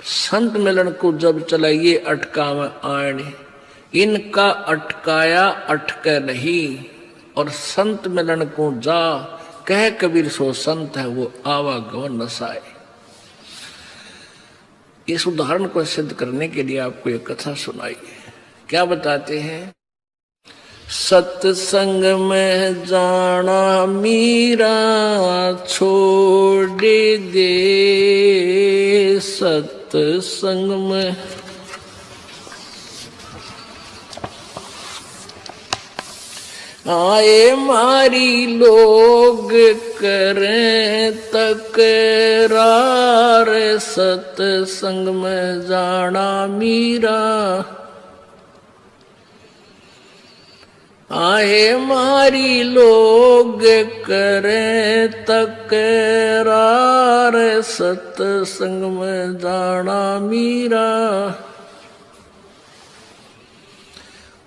संत मिलन को जब चलाइए अटका में आण, इनका अटकाया अटके नहीं, और संत मिलन को जा कह कबीर सो संत है वो आवागमन नसाए। इस उदाहरण को सिद्ध करने के लिए आपको एक कथा सुनाई। क्या बताते हैं? सत्संग में जाना मीरा छोड़ दे, सत्संग में आए मारी लोग करें तकरार, सत्संग में जाना मीरा आए मारी लोग करें तकरार, सत्संग में जाना मीरा।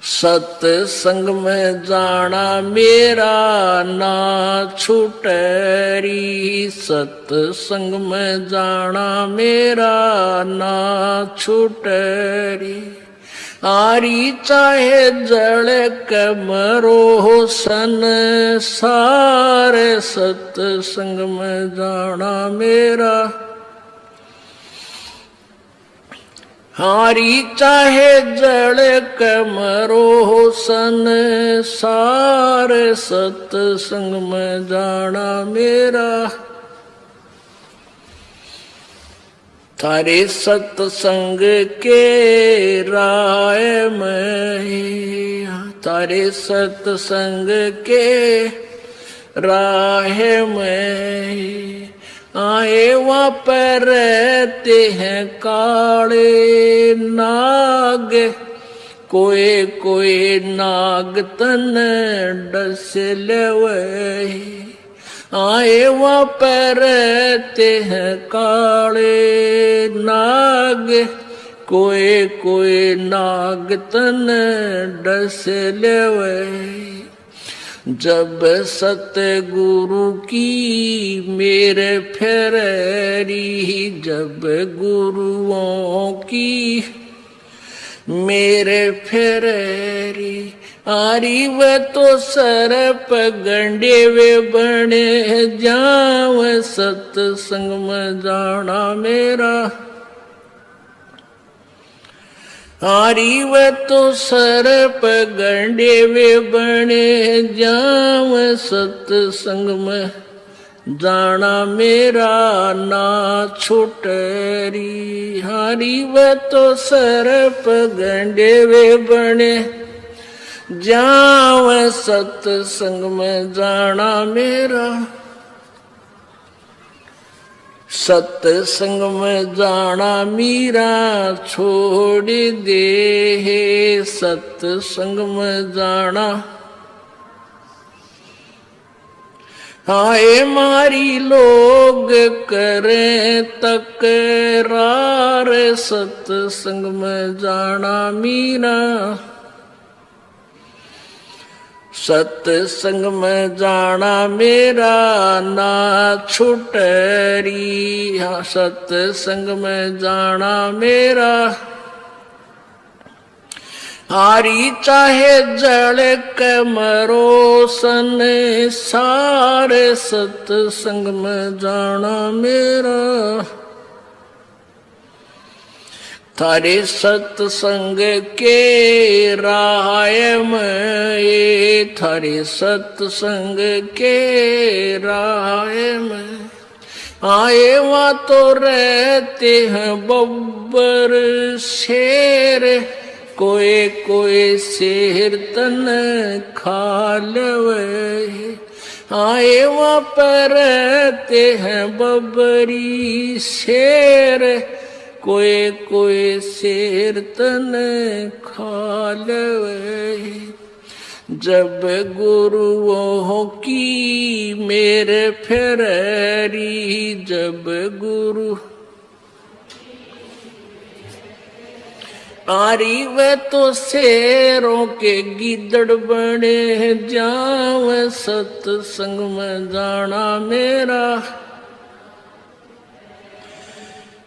सत्संग में जाना मेरा ना छूटरी, सत्संग में जाना मेरा ना छूटरी। आरी चाहे जड़ के मरो संसार, सत्संग में जाना मेरा। हारी चाहे जड़ के मरो संसार, सत्संग में जाना मेरा। थारे सत्संग के राय में, थारे सत्संग के राह में आए वहाँ पर रहते हैं काले नाग, कोई कोई नाग तन डस लेवे। आए वहाँ पर रहते हैं काले नाग, कोई कोई नाग तन डस लेवे। जब सतगुरु की मेरे फेरी, जब गुरुओं की मेरे फेरी। आरी वे तो सरप गंडे वे बने जाव, सत्संग में जाना मेरा। हारी वे तो सरप गंडे वे बने जाव, सत्संग में जाना मेरा ना छूटरी। हारी वे तो सरप गंडे वे बने जाव, सत्संग में जाना मेरा। सत्संग में जाना मीरा छोड़ दे, सत्संग में जाना। हाय मारी लोग करें तकरार, सत्संग में जाना मीरा। सत्संग में जाना मेरा ना छूटरी, हाँ सत्संग में जाना मेरा। हारी चाहे जड़ के मरो संसार, सत्संग में जाना मेरा। थारे सत्संग के राय में, थारे सत्संग के राय में आए वहाँ तो रहते हैं बब्बर शेर, कोई कोई शेर तन खा लवे। आए वहाँ पर रहते हैं बब्बरी शेर, कोई कोई शेर तन खा लवे। जब गुरुओं की मेरे फेरी, जब गुरु आरी वे तो शेरों के गिदड़ बने, जाव सत्संग में जाना मेरा।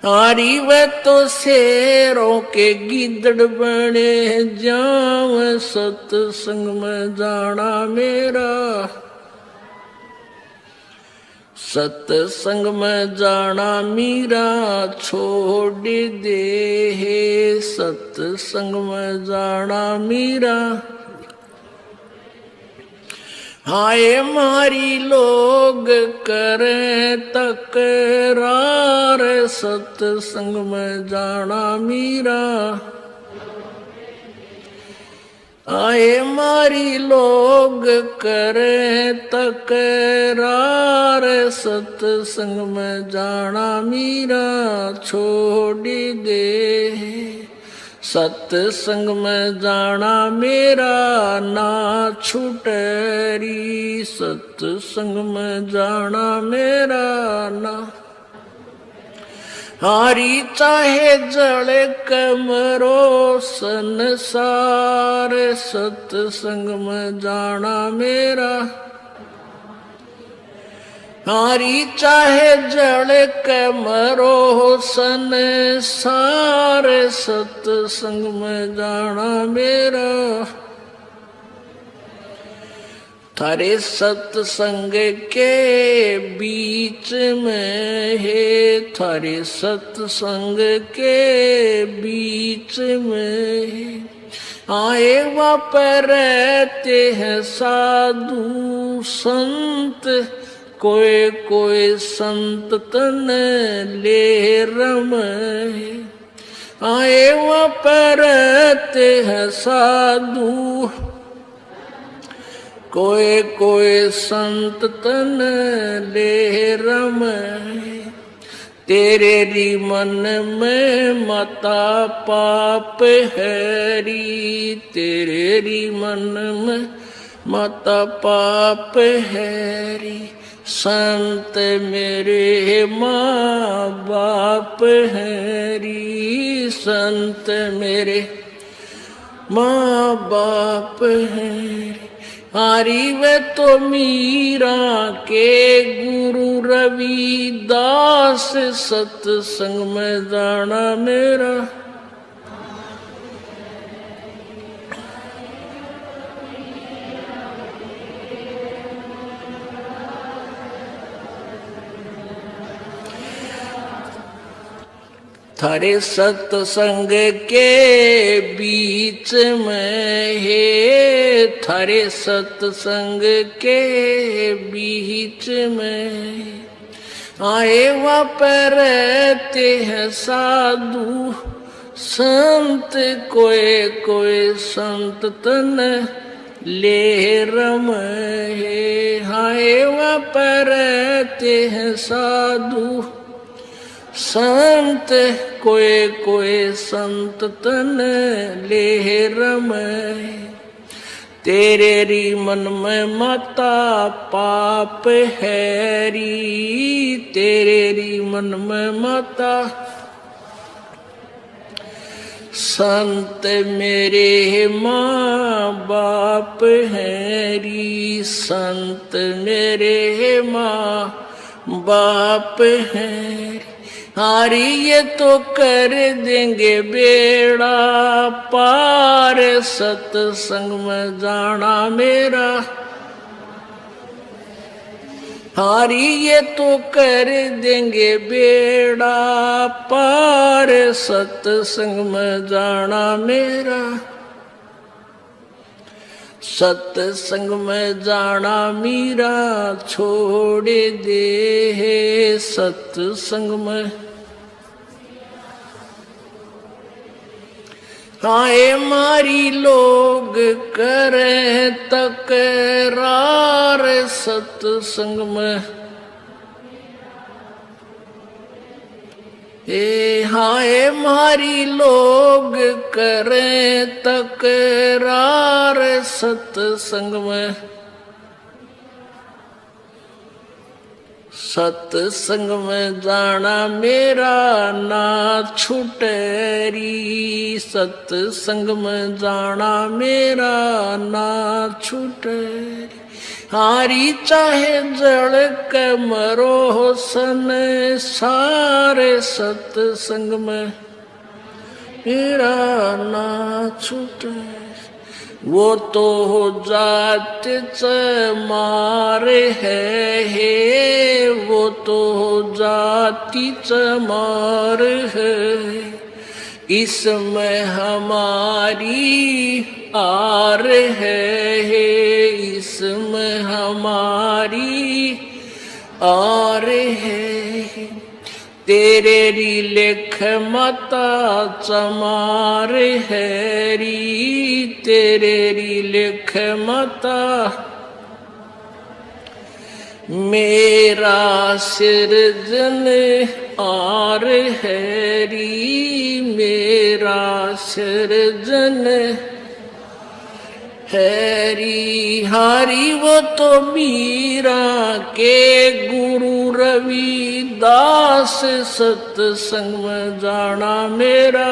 आरी वे तो शेरों के गिदड़ बने, जाव सत्संग में जाना मेरा। सत्संग में जाना मीरा छोड़ दे, सत्संग में जाना मीरा। हाय मारी लोग करें तकरार, सत्संग में जाना मीरा। आए मारी लोग करें तकरार, सत्संग में जाना मीरा छोड़ दे। सत्संग में जाना मेरा ना छूटरी, सत्संग में जाना मेरा ना। हारी चाहे जड़े कमरो संसार, सत्संग में जाना मेरा। हारी चाहे जड़े कमरो संसार, सत्संग में जाना मेरा। थारे सत्संग के बीच में है, थारे सत्संग के बीच में आए वहाँ पर रहते हैं साधु संत, कोई कोई संत तन ले रम। आए वहाँ पर रहते हैं साधु, कोई कोई संत तन ले रम। तेरे री मन में मता पाप हैरी, तेरे री मन में मता पाप हैरी। संत मेरे माँ बाप हैरी, संत मेरे माँ बाप हैरी। हारी वे तो मीरा के गुरु रविदास, सत्संग में जाना मेरा। थारे सत्संग के बीच में है, थारे सत्संग के बीच में आए वहाँ पर रहते हैं साधु संत, कोई कोई संत तन ले रम है। आए वहाँ पर रहते हैं साधु संत, कोई कोई संत तन ले रम। तेरे री मन में माता पाप हैरी, तेरे री मन में माता। संत मेरे माँ बाप हैरी, संत मेरे माँ बाप हैरी। हारी ये तो कर देंगे बेड़ा पार, सत्संग में जाना मेरा। हारी ये तो कर देंगे बेड़ा पार, सत्संग में जाना मेरा। सत्संग में जाना मीरा छोड़ दे, सत्संग में आए मारी लोग करे तकरार, सत्संग में ए हाय मारी लोग करें तकरार सत्संग में, सत्संग में जाना मेरा ना छूटेरी, सत्संग में जाना मेरा ना छूटेरी। हारी चाहे जड़ के मरो सन सारे, सत्संग में मेरा ना छूटे। वो तो हो जात मारे है, वो तो हो जाती चमार है, इसमें हमारी आर है, इसमें हमारी आर है। तेरे री लेख माता चमार है री, तेरे री लेख माता मेरा सिरजन आर है री, मेरा सिरजन हैरी। हारी वो तो मीरा के गुरु रविदास, सत्संग में जाना मेरा।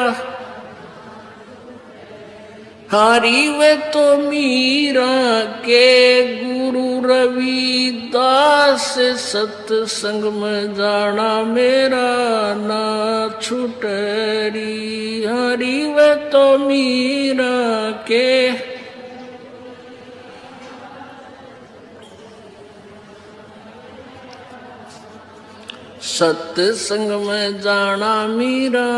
हारी वे तो मीरा के गुरु रविदास, सत्संग में जाना मेरा ना छूटरी। हारी वे तो मीरा के सत्संग में जाना मीरा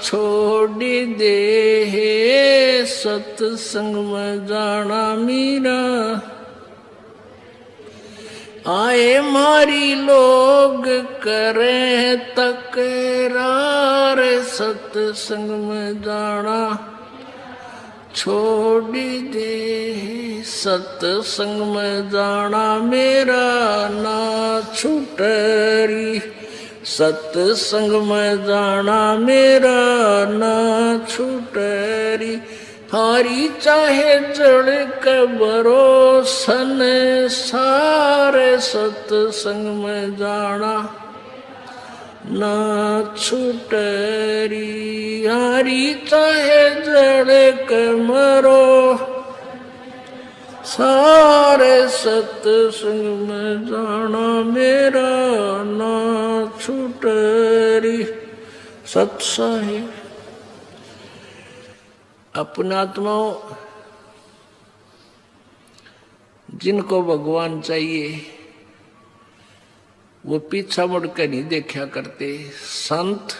छोड़ दे, सत्संग में जाना मीरा। आए मारी लोग करें तकरार, सत्संग में जाना छोड़ दे, सत्संग में जाना मेरा ना छूटरी, सत्संग में जाना मेरा ना छूटरी। हारी चाहे जड़ कबरो सन सारे, सत्संग में जाना ना छूटरी। हारी चाहे जड़ कमरो सारे, सत्संग में जाना मेरा ना छूटरी। सत्साहिब अपनात्माओं, जिनको भगवान चाहिए वो पीछा मुड़ के नहीं देखा करते। संत,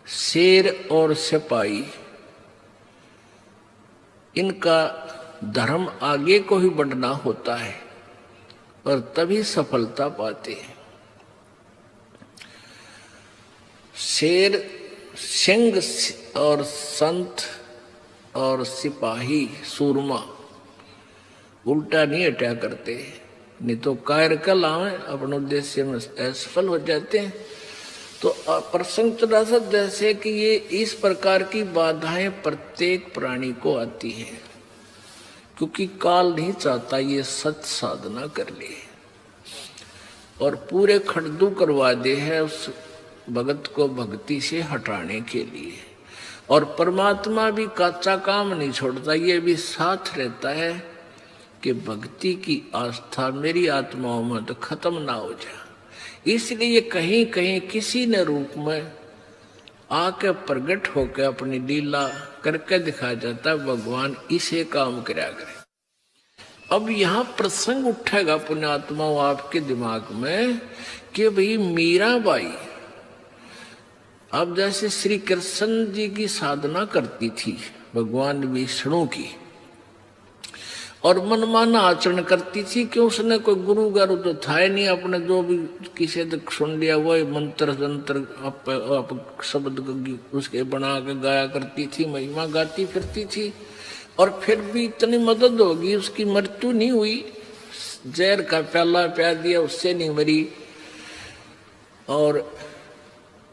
शेर और सिपाही, इनका धर्म आगे को ही बढ़ना होता है और तभी सफलता पाते हैं। शेर, सिंह और संत और सिपाही सूरमा उल्टा नहीं हटा करते, नहीं तो कायर कल आवे अपने उद्देश्य में असफल हो जाते हैं। तो प्रसंग चला सा जैसे कि ये इस प्रकार की बाधाएं प्रत्येक प्राणी को आती हैं, क्योंकि काल नहीं चाहता ये सच साधना कर ले और पूरे खड़दू करवा दे है उस भगत को भक्ति से हटाने के लिए। और परमात्मा भी कच्चा काम नहीं छोड़ता, ये भी साथ रहता है कि भक्ति की आस्था मेरी आत्माओं में तो खत्म ना हो जाए। इसलिए कहीं कहीं किसी न रूप में आके प्रकट होकर अपनी लीला करके दिखा जाता, भगवान इसे काम कराया करे। अब यहाँ प्रसंग उठेगा पुण्यात्माओं आपके दिमाग में कि भाई मीराबाई अब जैसे श्री कृष्ण जी की साधना करती थी भगवान विष्णु की, और मनमाना आचरण करती थी कि उसने कोई गुरु गारू तो था ही नहीं, अपने जो भी किसी तक सुन लिया वही मंत्र जंत्र आप शब्द उसके बना के गाया करती थी, महिमा गाती फिरती थी। और फिर भी इतनी मदद होगी, उसकी मृत्यु नहीं हुई, जहर का प्याला प्या दिया उससे नहीं मरी। और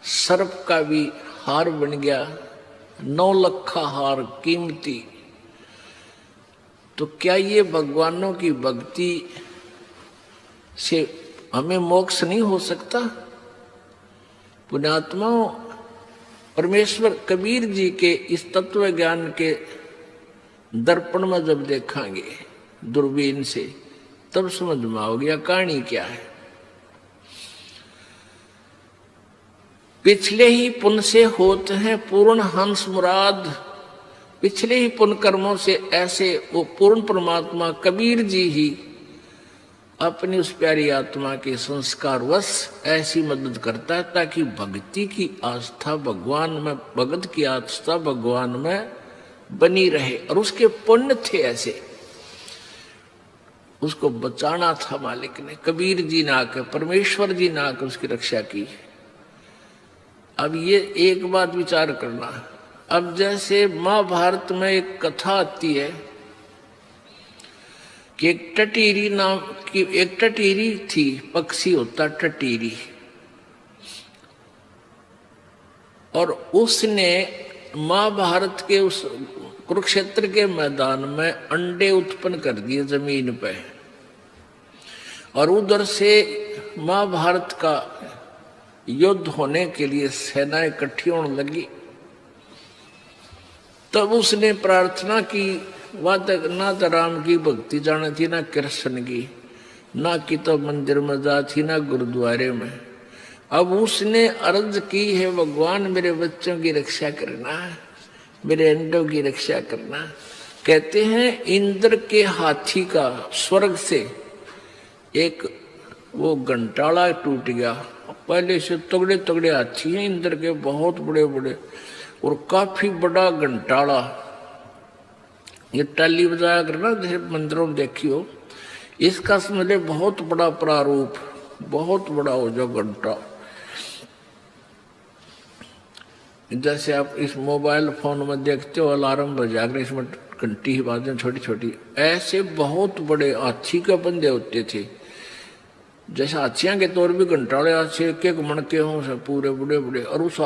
सर्प का भी हार बन गया, 9 लखा हार कीमती। तो क्या ये भगवानों की भक्ति से हमें मोक्ष नहीं हो सकता? पुण्यात्माओं, परमेश्वर कबीर जी के इस तत्व ज्ञान के दर्पण में जब देखेंगे दूरबीन से, तब समझ में आओ गया कहानी क्या है। पिछले ही पुण्य से होते हैं पूर्ण हंस मुराद। पिछले ही पुण्य कर्मों से ऐसे वो पूर्ण परमात्मा कबीर जी ही अपनी उस प्यारी आत्मा के संस्कार वश ऐसी मदद करता है ताकि भक्ति की आस्था भगवान में, भगत की आस्था भगवान में बनी रहे। और उसके पुण्य थे ऐसे, उसको बचाना था मालिक ने। कबीर जी ने आकर, परमेश्वर जी ने आकर उसकी रक्षा की। अब ये एक बात विचार करना, अब जैसे महाभारत में एक कथा आती है कि एक टटीरी नाम की एक टटीरी थी, पक्षी होता टटीरी, और उसने महाभारत के उस कुरुक्षेत्र के मैदान में अंडे उत्पन्न कर दिए जमीन पे, और उधर से महाभारत का युद्ध होने के लिए सेना इकट्ठी होने लगी। तब उसने प्रार्थना की, ना तो राम की भक्ति जानी थी, ना कृष्ण की, ना कि तो मंदिर में जा थी, ना गुरुद्वारे में। अब उसने अर्ज की है, भगवान मेरे बच्चों की रक्षा करना, मेरे अंडों की रक्षा करना। कहते हैं इंद्र के हाथी का स्वर्ग से एक वो घंटाला टूट गया। पहले से तगड़े तगड़े हाथी हैं इंद्र के, बहुत बड़े बड़े, और काफी बड़ा घंटाला। ये टाली बजाया करना, जैसे मंदिरों में देखी हो, इसका समझ बहुत बड़ा प्रारूप, बहुत बड़ा हो जो घंटा। जैसे आप इस मोबाइल फोन में देखते हो अलार्म बजा कर इसमें घंटी ही बाजें छोटी छोटी, ऐसे बहुत बड़े हाथी के बंदे होते थे। जैसे हाथियां के तौर भी घंटाले हाथी एक एक मन के हों से पूरे बड़े बड़े, और उस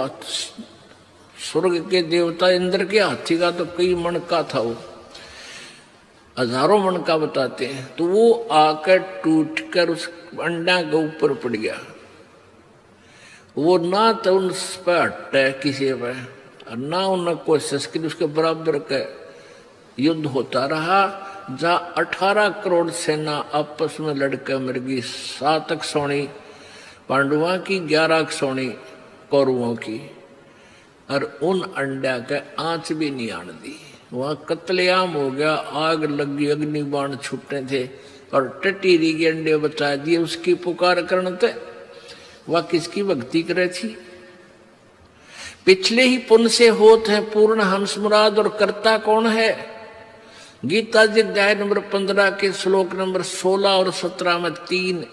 स्वर्ग के देवता इंद्र के हाथी का तो कई मन का था, वो हजारों मन का बताते हैं। तो वो आकर टूट कर उस अंडा के ऊपर पड़ गया। वो ना तो उन पर हटे किसी पे, ना उन कोशिश की, उसके बराबर का युद्ध होता रहा, जहाँ 18 करोड़ सेना आपस में लड़कर मर गई। 7 अक्षौणी पांडवों की, 11 अक्षौणी कौरवों की, और उन अंडा के आंच भी नहीं आने दी। वहां कत्लेआम हो गया, आग लगी, अग्नि बाण छूटे थे, और टटीरी के अंडे बचा दिए। उसकी पुकार करते वह किसकी भक्ति करे थी? पिछले ही पुण्य से होत है पूर्ण हंस मुराद, और करता कौन है? गीता जी अध्याय नंबर 15 के श्लोक नंबर 16 और 17 में 3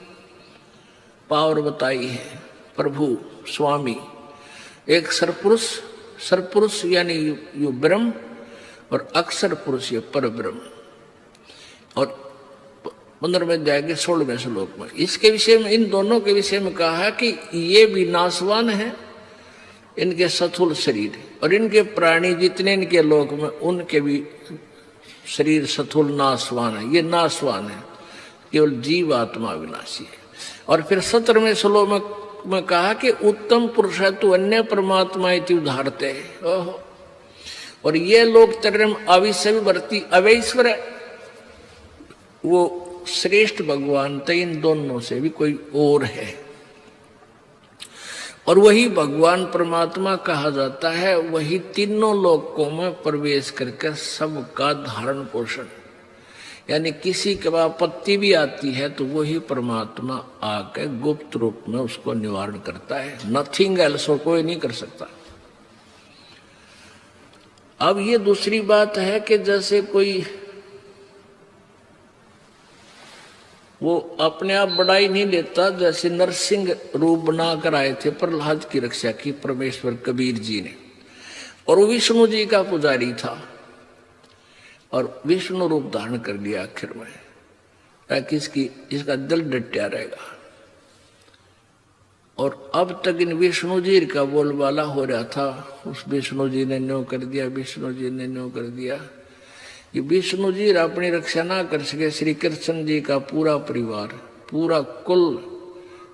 पावर बताई है। प्रभु स्वामी एक सरपुरुष, सरपुरुष यानी यो ब्रह्म, और अक्षर पुरुष ये पर ब्रह्म। और 15वें अध्याय के 16वें श्लोक में इसके विषय में, इन दोनों के विषय में कहा है कि ये भी नाशवान है, इनके स्थूल शरीर, और इनके प्राणी जितने इनके लोक में, उनके भी शरीर स्थूल नाशवान है। ये नाशवान है, केवल जीव आत्मा विनाशी है। और फिर 17वें श्लोक में कहा कि उत्तम पुरुष है तो अन्य परमात्मा इति उदाहरते। ओहो, और ये लोग तरम अविश्ववर्ती अवैश्वर है, वो श्रेष्ठ भगवान तो इन दोनों से भी कोई और है, और वही भगवान परमात्मा कहा जाता है। वही तीनों लोकों में प्रवेश करके सबका धारण पोषण, यानी किसी के आपत्ति भी आती है तो वही परमात्मा आके गुप्त रूप में उसको निवारण करता है। नथिंग एल्स, कोई नहीं कर सकता। अब ये दूसरी बात है कि जैसे कोई वो अपने आप बड़ाई नहीं लेता, जैसे नरसिंह रूप बनाकर आए थे, प्रहलाद की रक्षा की परमेश्वर कबीर जी ने, और वो विष्णु जी का पुजारी था, और विष्णु रूप धारण कर लिया आखिर में, ताकि इसका दिल डटा रहेगा। और अब तक इन विष्णु जी का बोलबाला हो रहा था, उस विष्णु जी ने न्यों कर दिया, विष्णु जी ने न्यों कर दिया। ये विष्णु जी अपनी रक्षा ना कर सके, श्री कृष्ण जी का पूरा परिवार, पूरा कुल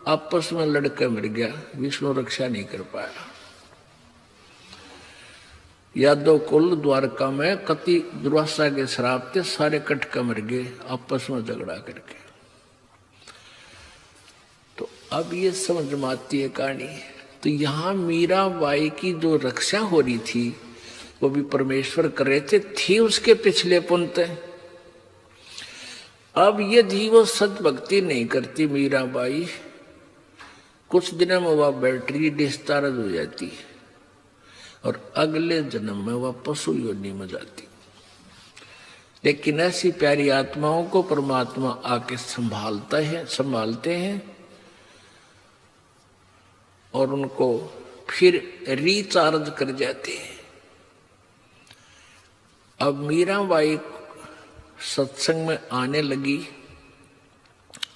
आपस में लड़के मर गया, विष्णु रक्षा नहीं कर पाया। यादव कुल द्वारका में कति दुर्वासा के श्राप थे, सारे कटके मर गए आपस में झगड़ा करके। तो अब ये समझ में आती है कहानी। तो यहां मीराबाई की जो रक्षा हो रही थी वो भी परमेश्वर कर रहे थे, थी उसके पिछले पुण्य। अब यदि वो सत भक्ति नहीं करती मीराबाई, कुछ दिनों में वह बैटरी डिस्चार्ज हो जाती और अगले जन्म में वह पशु योनि में जाती। लेकिन ऐसी प्यारी आत्माओं को परमात्मा आके संभालते हैं और उनको फिर रिचार्ज कर जाते हैं। अब मीराबाई सत्संग में आने लगी,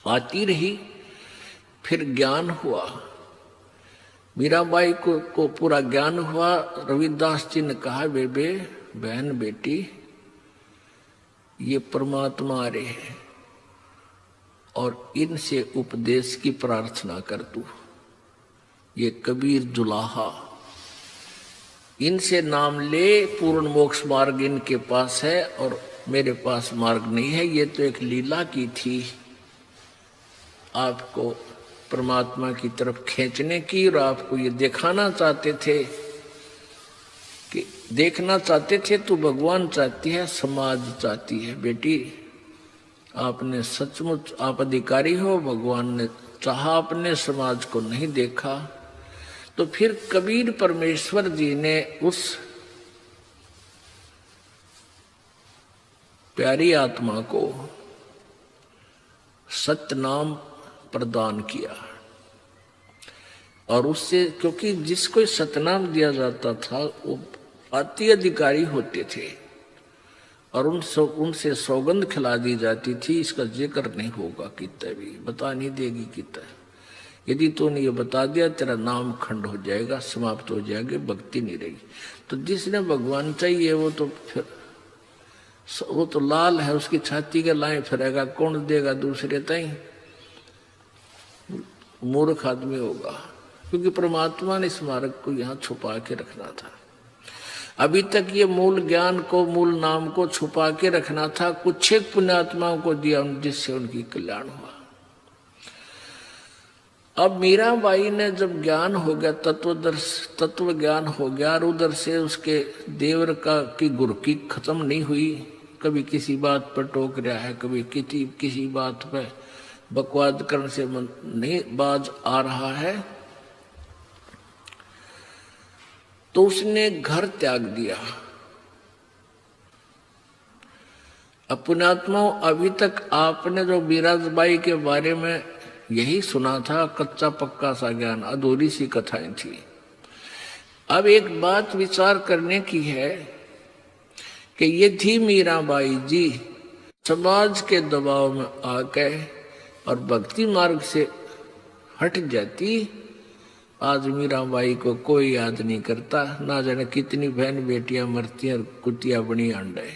आती रही, फिर ज्ञान हुआ। मीराबाई को पूरा ज्ञान हुआ। रविदास जी ने कहा, बेबे, बहन, बेटी, ये परमात्मा आ रहे हैं और इनसे उपदेश की प्रार्थना कर तू। ये कबीर जुलाहा, इनसे नाम ले, पूर्ण मोक्ष मार्ग इनके पास है और मेरे पास मार्ग नहीं है। ये तो एक लीला की थी, आपको परमात्मा की तरफ खींचने की, और आपको ये दिखाना चाहते थे कि देखना चाहते थे तो भगवान चाहती है, समाज चाहती है। बेटी, आपने सचमुच, आप अधिकारी हो, भगवान ने चाहा, अपने समाज को नहीं देखा। तो फिर कबीर परमेश्वर जी ने उस प्यारी आत्मा को सतनाम प्रदान किया। और उससे, क्योंकि जिसको सतनाम दिया जाता था वो अति अधिकारी होते थे और उनसे सौगंध खिला दी जाती थी, इसका जिक्र नहीं होगा कितना भी, बता नहीं देगी कितना। यदि तूने ये बता दिया तेरा नाम खंड हो जाएगा, समाप्त हो जाएगी, भक्ति नहीं रहेगी। तो जिसने भगवान चाहिए वो तो लाल है, उसकी छाती के लाए फिरेगा, कौन देगा दूसरे ताई? मूर्ख आदमी होगा, क्योंकि परमात्मा ने स्मारक को यहाँ छुपा के रखना था। अभी तक ये मूल ज्ञान को, मूल नाम को छुपा के रखना था। कुछ एक पुण्यात्माओं को दिया जिससे उनकी कल्याण हुआ। अब मीराबाई ने जब ज्ञान हो गया, तत्व ज्ञान हो गया, और उधर से उसके देवर की गुरकी खत्म नहीं हुई। कभी किसी बात पर टोक रहा है, कभी किसी बात पर बकवाद करने से नहीं बाज आ रहा है। तो उसने घर त्याग दिया। पुण्यात्माओं, अभी तक आपने जो मीराबाई के बारे में यही सुना था, कच्चा पक्का सा ज्ञान, अधूरी सी कथाएं थी। अब एक बात विचार करने की है कि ये थी मीराबाई जी समाज के दबाव में आ गए और भक्ति मार्ग से हट जाती, आज मीराबाई को कोई याद नहीं करता। ना जाने कितनी बहन बेटियां मरती हैं और कुतिया बनी अंडे।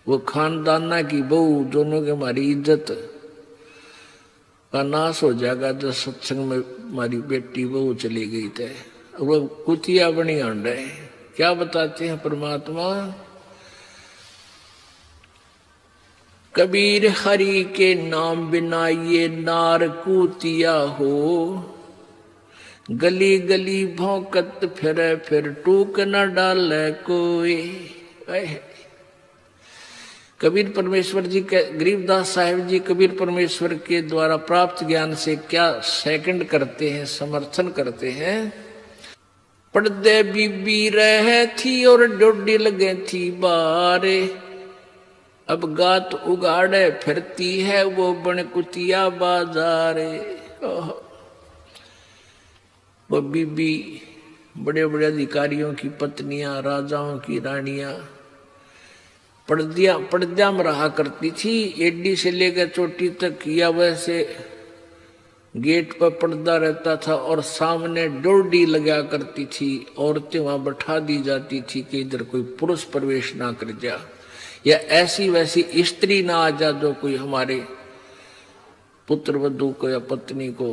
वो खानदाना की बहू, दोनों की हमारी इज्जत का नाश हो जाएगा। जब सत्संग में हमारी बेटी बहू चली गई थे, वो कुतिया बनी अंडे। क्या बताते हैं परमात्मा? कबीर हरि के नाम बिना ये नार कुतिया हो, गली गली भौंकत फिरे फिर टूक न डाले कोई। कबीर परमेश्वर जी के, गरीबदास साहिब जी कबीर परमेश्वर के द्वारा प्राप्त ज्ञान से क्या सेकंड करते हैं, समर्थन करते हैं। पर्दे बीबी रह थी और डोडी लगे थी बारे, अब गात उगाड़े फिरती है वो बन कुतिया बाजारे। वो बीबी, बड़े बड़े अधिकारियों की पत्नियां, राजाओं की रानियां पर्दा में रहा करती थी, एडी से लेकर चोटी तक, या वैसे गेट पर पर्दा रहता था और सामने डोरडी लगा करती थी। औरतें वहां बैठा दी जाती थी कि इधर कोई पुरुष प्रवेश ना कर जा, या ऐसी वैसी स्त्री ना आ जा जो कोई हमारे पुत्र वधू को या पत्नी को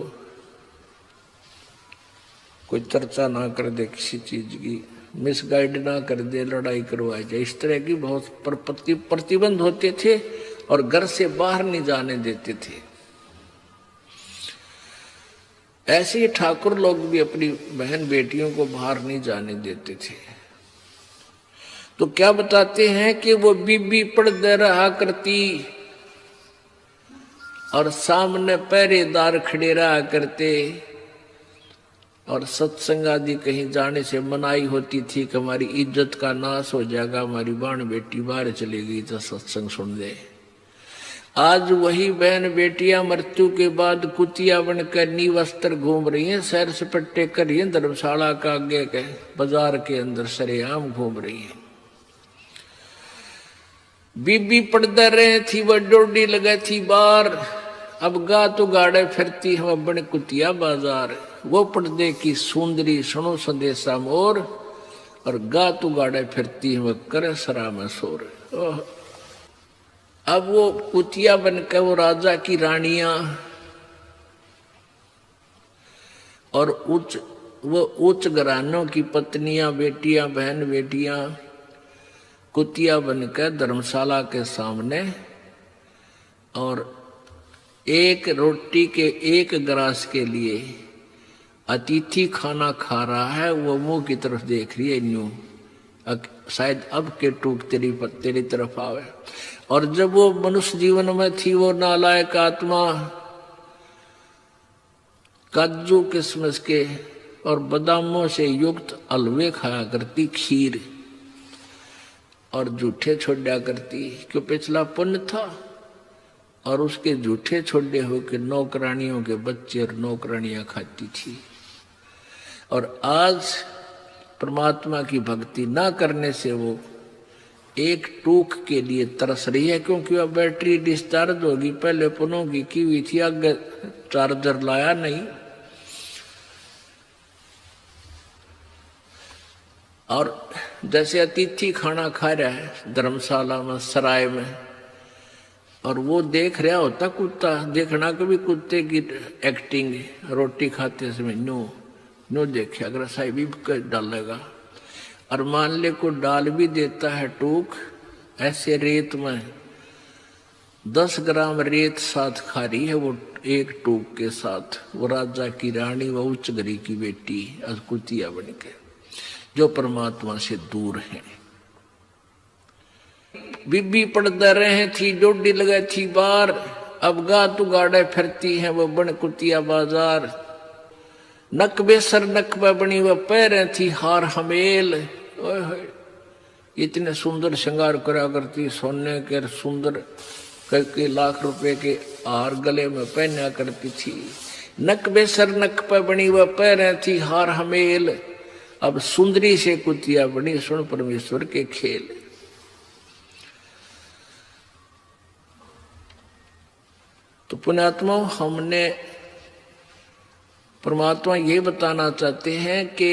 कोई चर्चा ना कर दे, किसी चीज की मिसगाइड ना कर दे, लड़ाई करवाई जाए। इस तरह की बहुत प्रतिबंध होते थे और घर से बाहर नहीं जाने देते थे। ऐसे ही ठाकुर लोग भी अपनी बहन बेटियों को बाहर नहीं जाने देते थे। तो क्या बताते हैं कि वो बीबी पर्दे रहा करती और सामने पहरेदार खड़े रहा करते, और सत्संग आदि कहीं जाने से मनाही होती थी कि हमारी इज्जत का नाश हो जाएगा, हमारी बहन बेटी बाहर चली गई तो सत्संग सुन दे। आज वही बहन बेटियां मृत्यु के बाद कुतिया बनकर निवस्त्र घूम रही हैं, सैर सपट्टे कर रही हैं, धर्मशाला का आगे के बाजार के अंदर सरेआम घूम रही हैं। बीबी पर्दा रहे थी, वह डोडी लगा थी बार, अब गा तो गाड़े फिरती हम बन कुतिया बाजार। वो पर्दे की सुंदरी सुनो संदेशा मोर, और गा तो गाड़े फिरती हम करे सरा में सोर। अब वो कुतिया बनकर वो राजा की रानियां और उच्च घरानों की पत्नियां, बेटियां, बहन बेटियां कुतिया बनकर धर्मशाला के सामने, और एक रोटी के एक ग्रास के लिए अतिथि खाना खा रहा है, वो मुंह की तरफ देख रही है, न्यू शायद अब के टूक तेरी तरफ आवे। और जब वो मनुष्य जीवन में थी, वो नालायक आत्मा काजू किशमिश के और बादामों से युक्त हलवे खाया करती, खीर, और जूठे छोड़ा करती, क्यों पिछला पुण्य था। और उसके जूठे छोड़े होकर नौकरानियों के बच्चे और नौकरानियां खाती थी। और आज परमात्मा की भक्ति ना करने से वो एक टूक के लिए तरस रही है, क्योंकि वह बैटरी डिस्चार्ज होगी, पहले पुनों की हुई थी, आगे चार्जर लाया नहीं। और जैसे अतिथि खाना खा रहा है धर्मशाला में, सराय में, और वो देख रहा होता कुत्ता, देखना कभी कुत्ते की एक्टिंग रोटी खाते समय नो देखे, अगर साहिब भी डालेगा, और मान ले को डाल भी देता है टूक, ऐसे रेत में 10 ग्राम रेत साथ खा रही है वो एक टूक के साथ, वो राजा की रानी, वो उच्च घरी की बेटी कुतिया बन के, जो परमात्मा से दूर है। बीबी पर्दा रहे थी, डोडी लगा थी बार, अब गा तू गाड़े फिरती है वो बन कुतिया बाजार। नक बेसर नक पे बनी वह पैर थी हार हमेल। इतने सुंदर श्रृंगार करा करती, सोने के सुंदर कई लाख रुपए के हार गले में पहना करती थी। नक बेसर नक पे बनी वह पैर थी हार हमेल, अब सुंदरी से कुतिया बनी, सुन परमेश्वर के खेल। तो पुण्यात्मा, हमने परमात्मा ये बताना चाहते हैं कि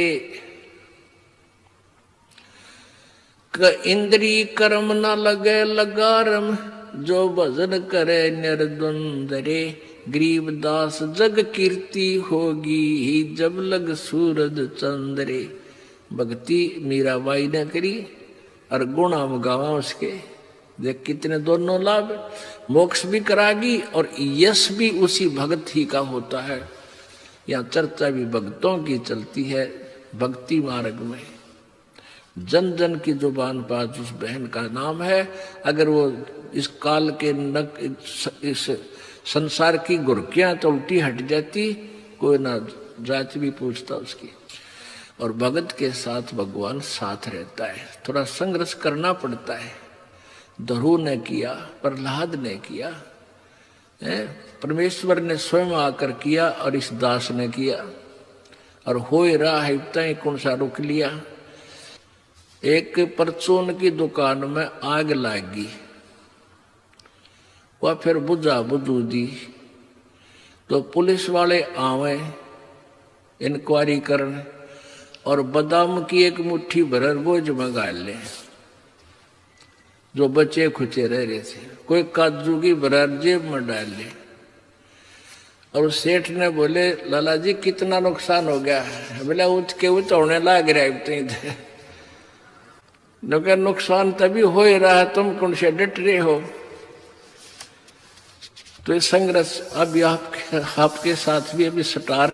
इंद्री कर्म न लगे लगारम, जो भजन करे निर्द्वंदरे। गरीबदास जग कीर्ति होगी, जब लग सूरज चंद्रे। भक्ति मीराबाई ने करी और गुण हम गावा उसके, देख कितने दोनों लाभ, मोक्ष भी करागी और यश भी उसी भक्त ही का होता है। यहाँ चर्चा भी भक्तों की चलती है भक्ति मार्ग में। जन जन की जुबान पर आज उस बहन का नाम है। अगर वो इस काल के इस संसार की गुरकियां तो उल्टी हट जाती, कोई ना जाति भी पूछता उसकी। और भगत के साथ भगवान साथ रहता है, थोड़ा संघर्ष करना पड़ता है। ध्रुव ने किया, प्रहलाद ने किया, परमेश्वर ने स्वयं आकर किया और इस दास ने किया। और हो रहा है इतना कौन सा रुक लिया। एक परचून की दुकान में आग लगी, वह फिर बुझा बुझू दी, तो पुलिस वाले आवे इंक्वायरी करने और बादाम की एक मुट्ठी भर बोझ में गाल ले, जो बचे खुचे रह रहे थे, कोई काजू की भर जेब में डाल ले। और सेठ ने बोले लाला जी कितना नुकसान हो गया? बोला उठ के होने लग रहा है। नुकसान तभी हो ही रहा है, तुम कौन से डट रहे हो? तो ये संघर्ष अभी आपके साथ भी अभी स्टार्ट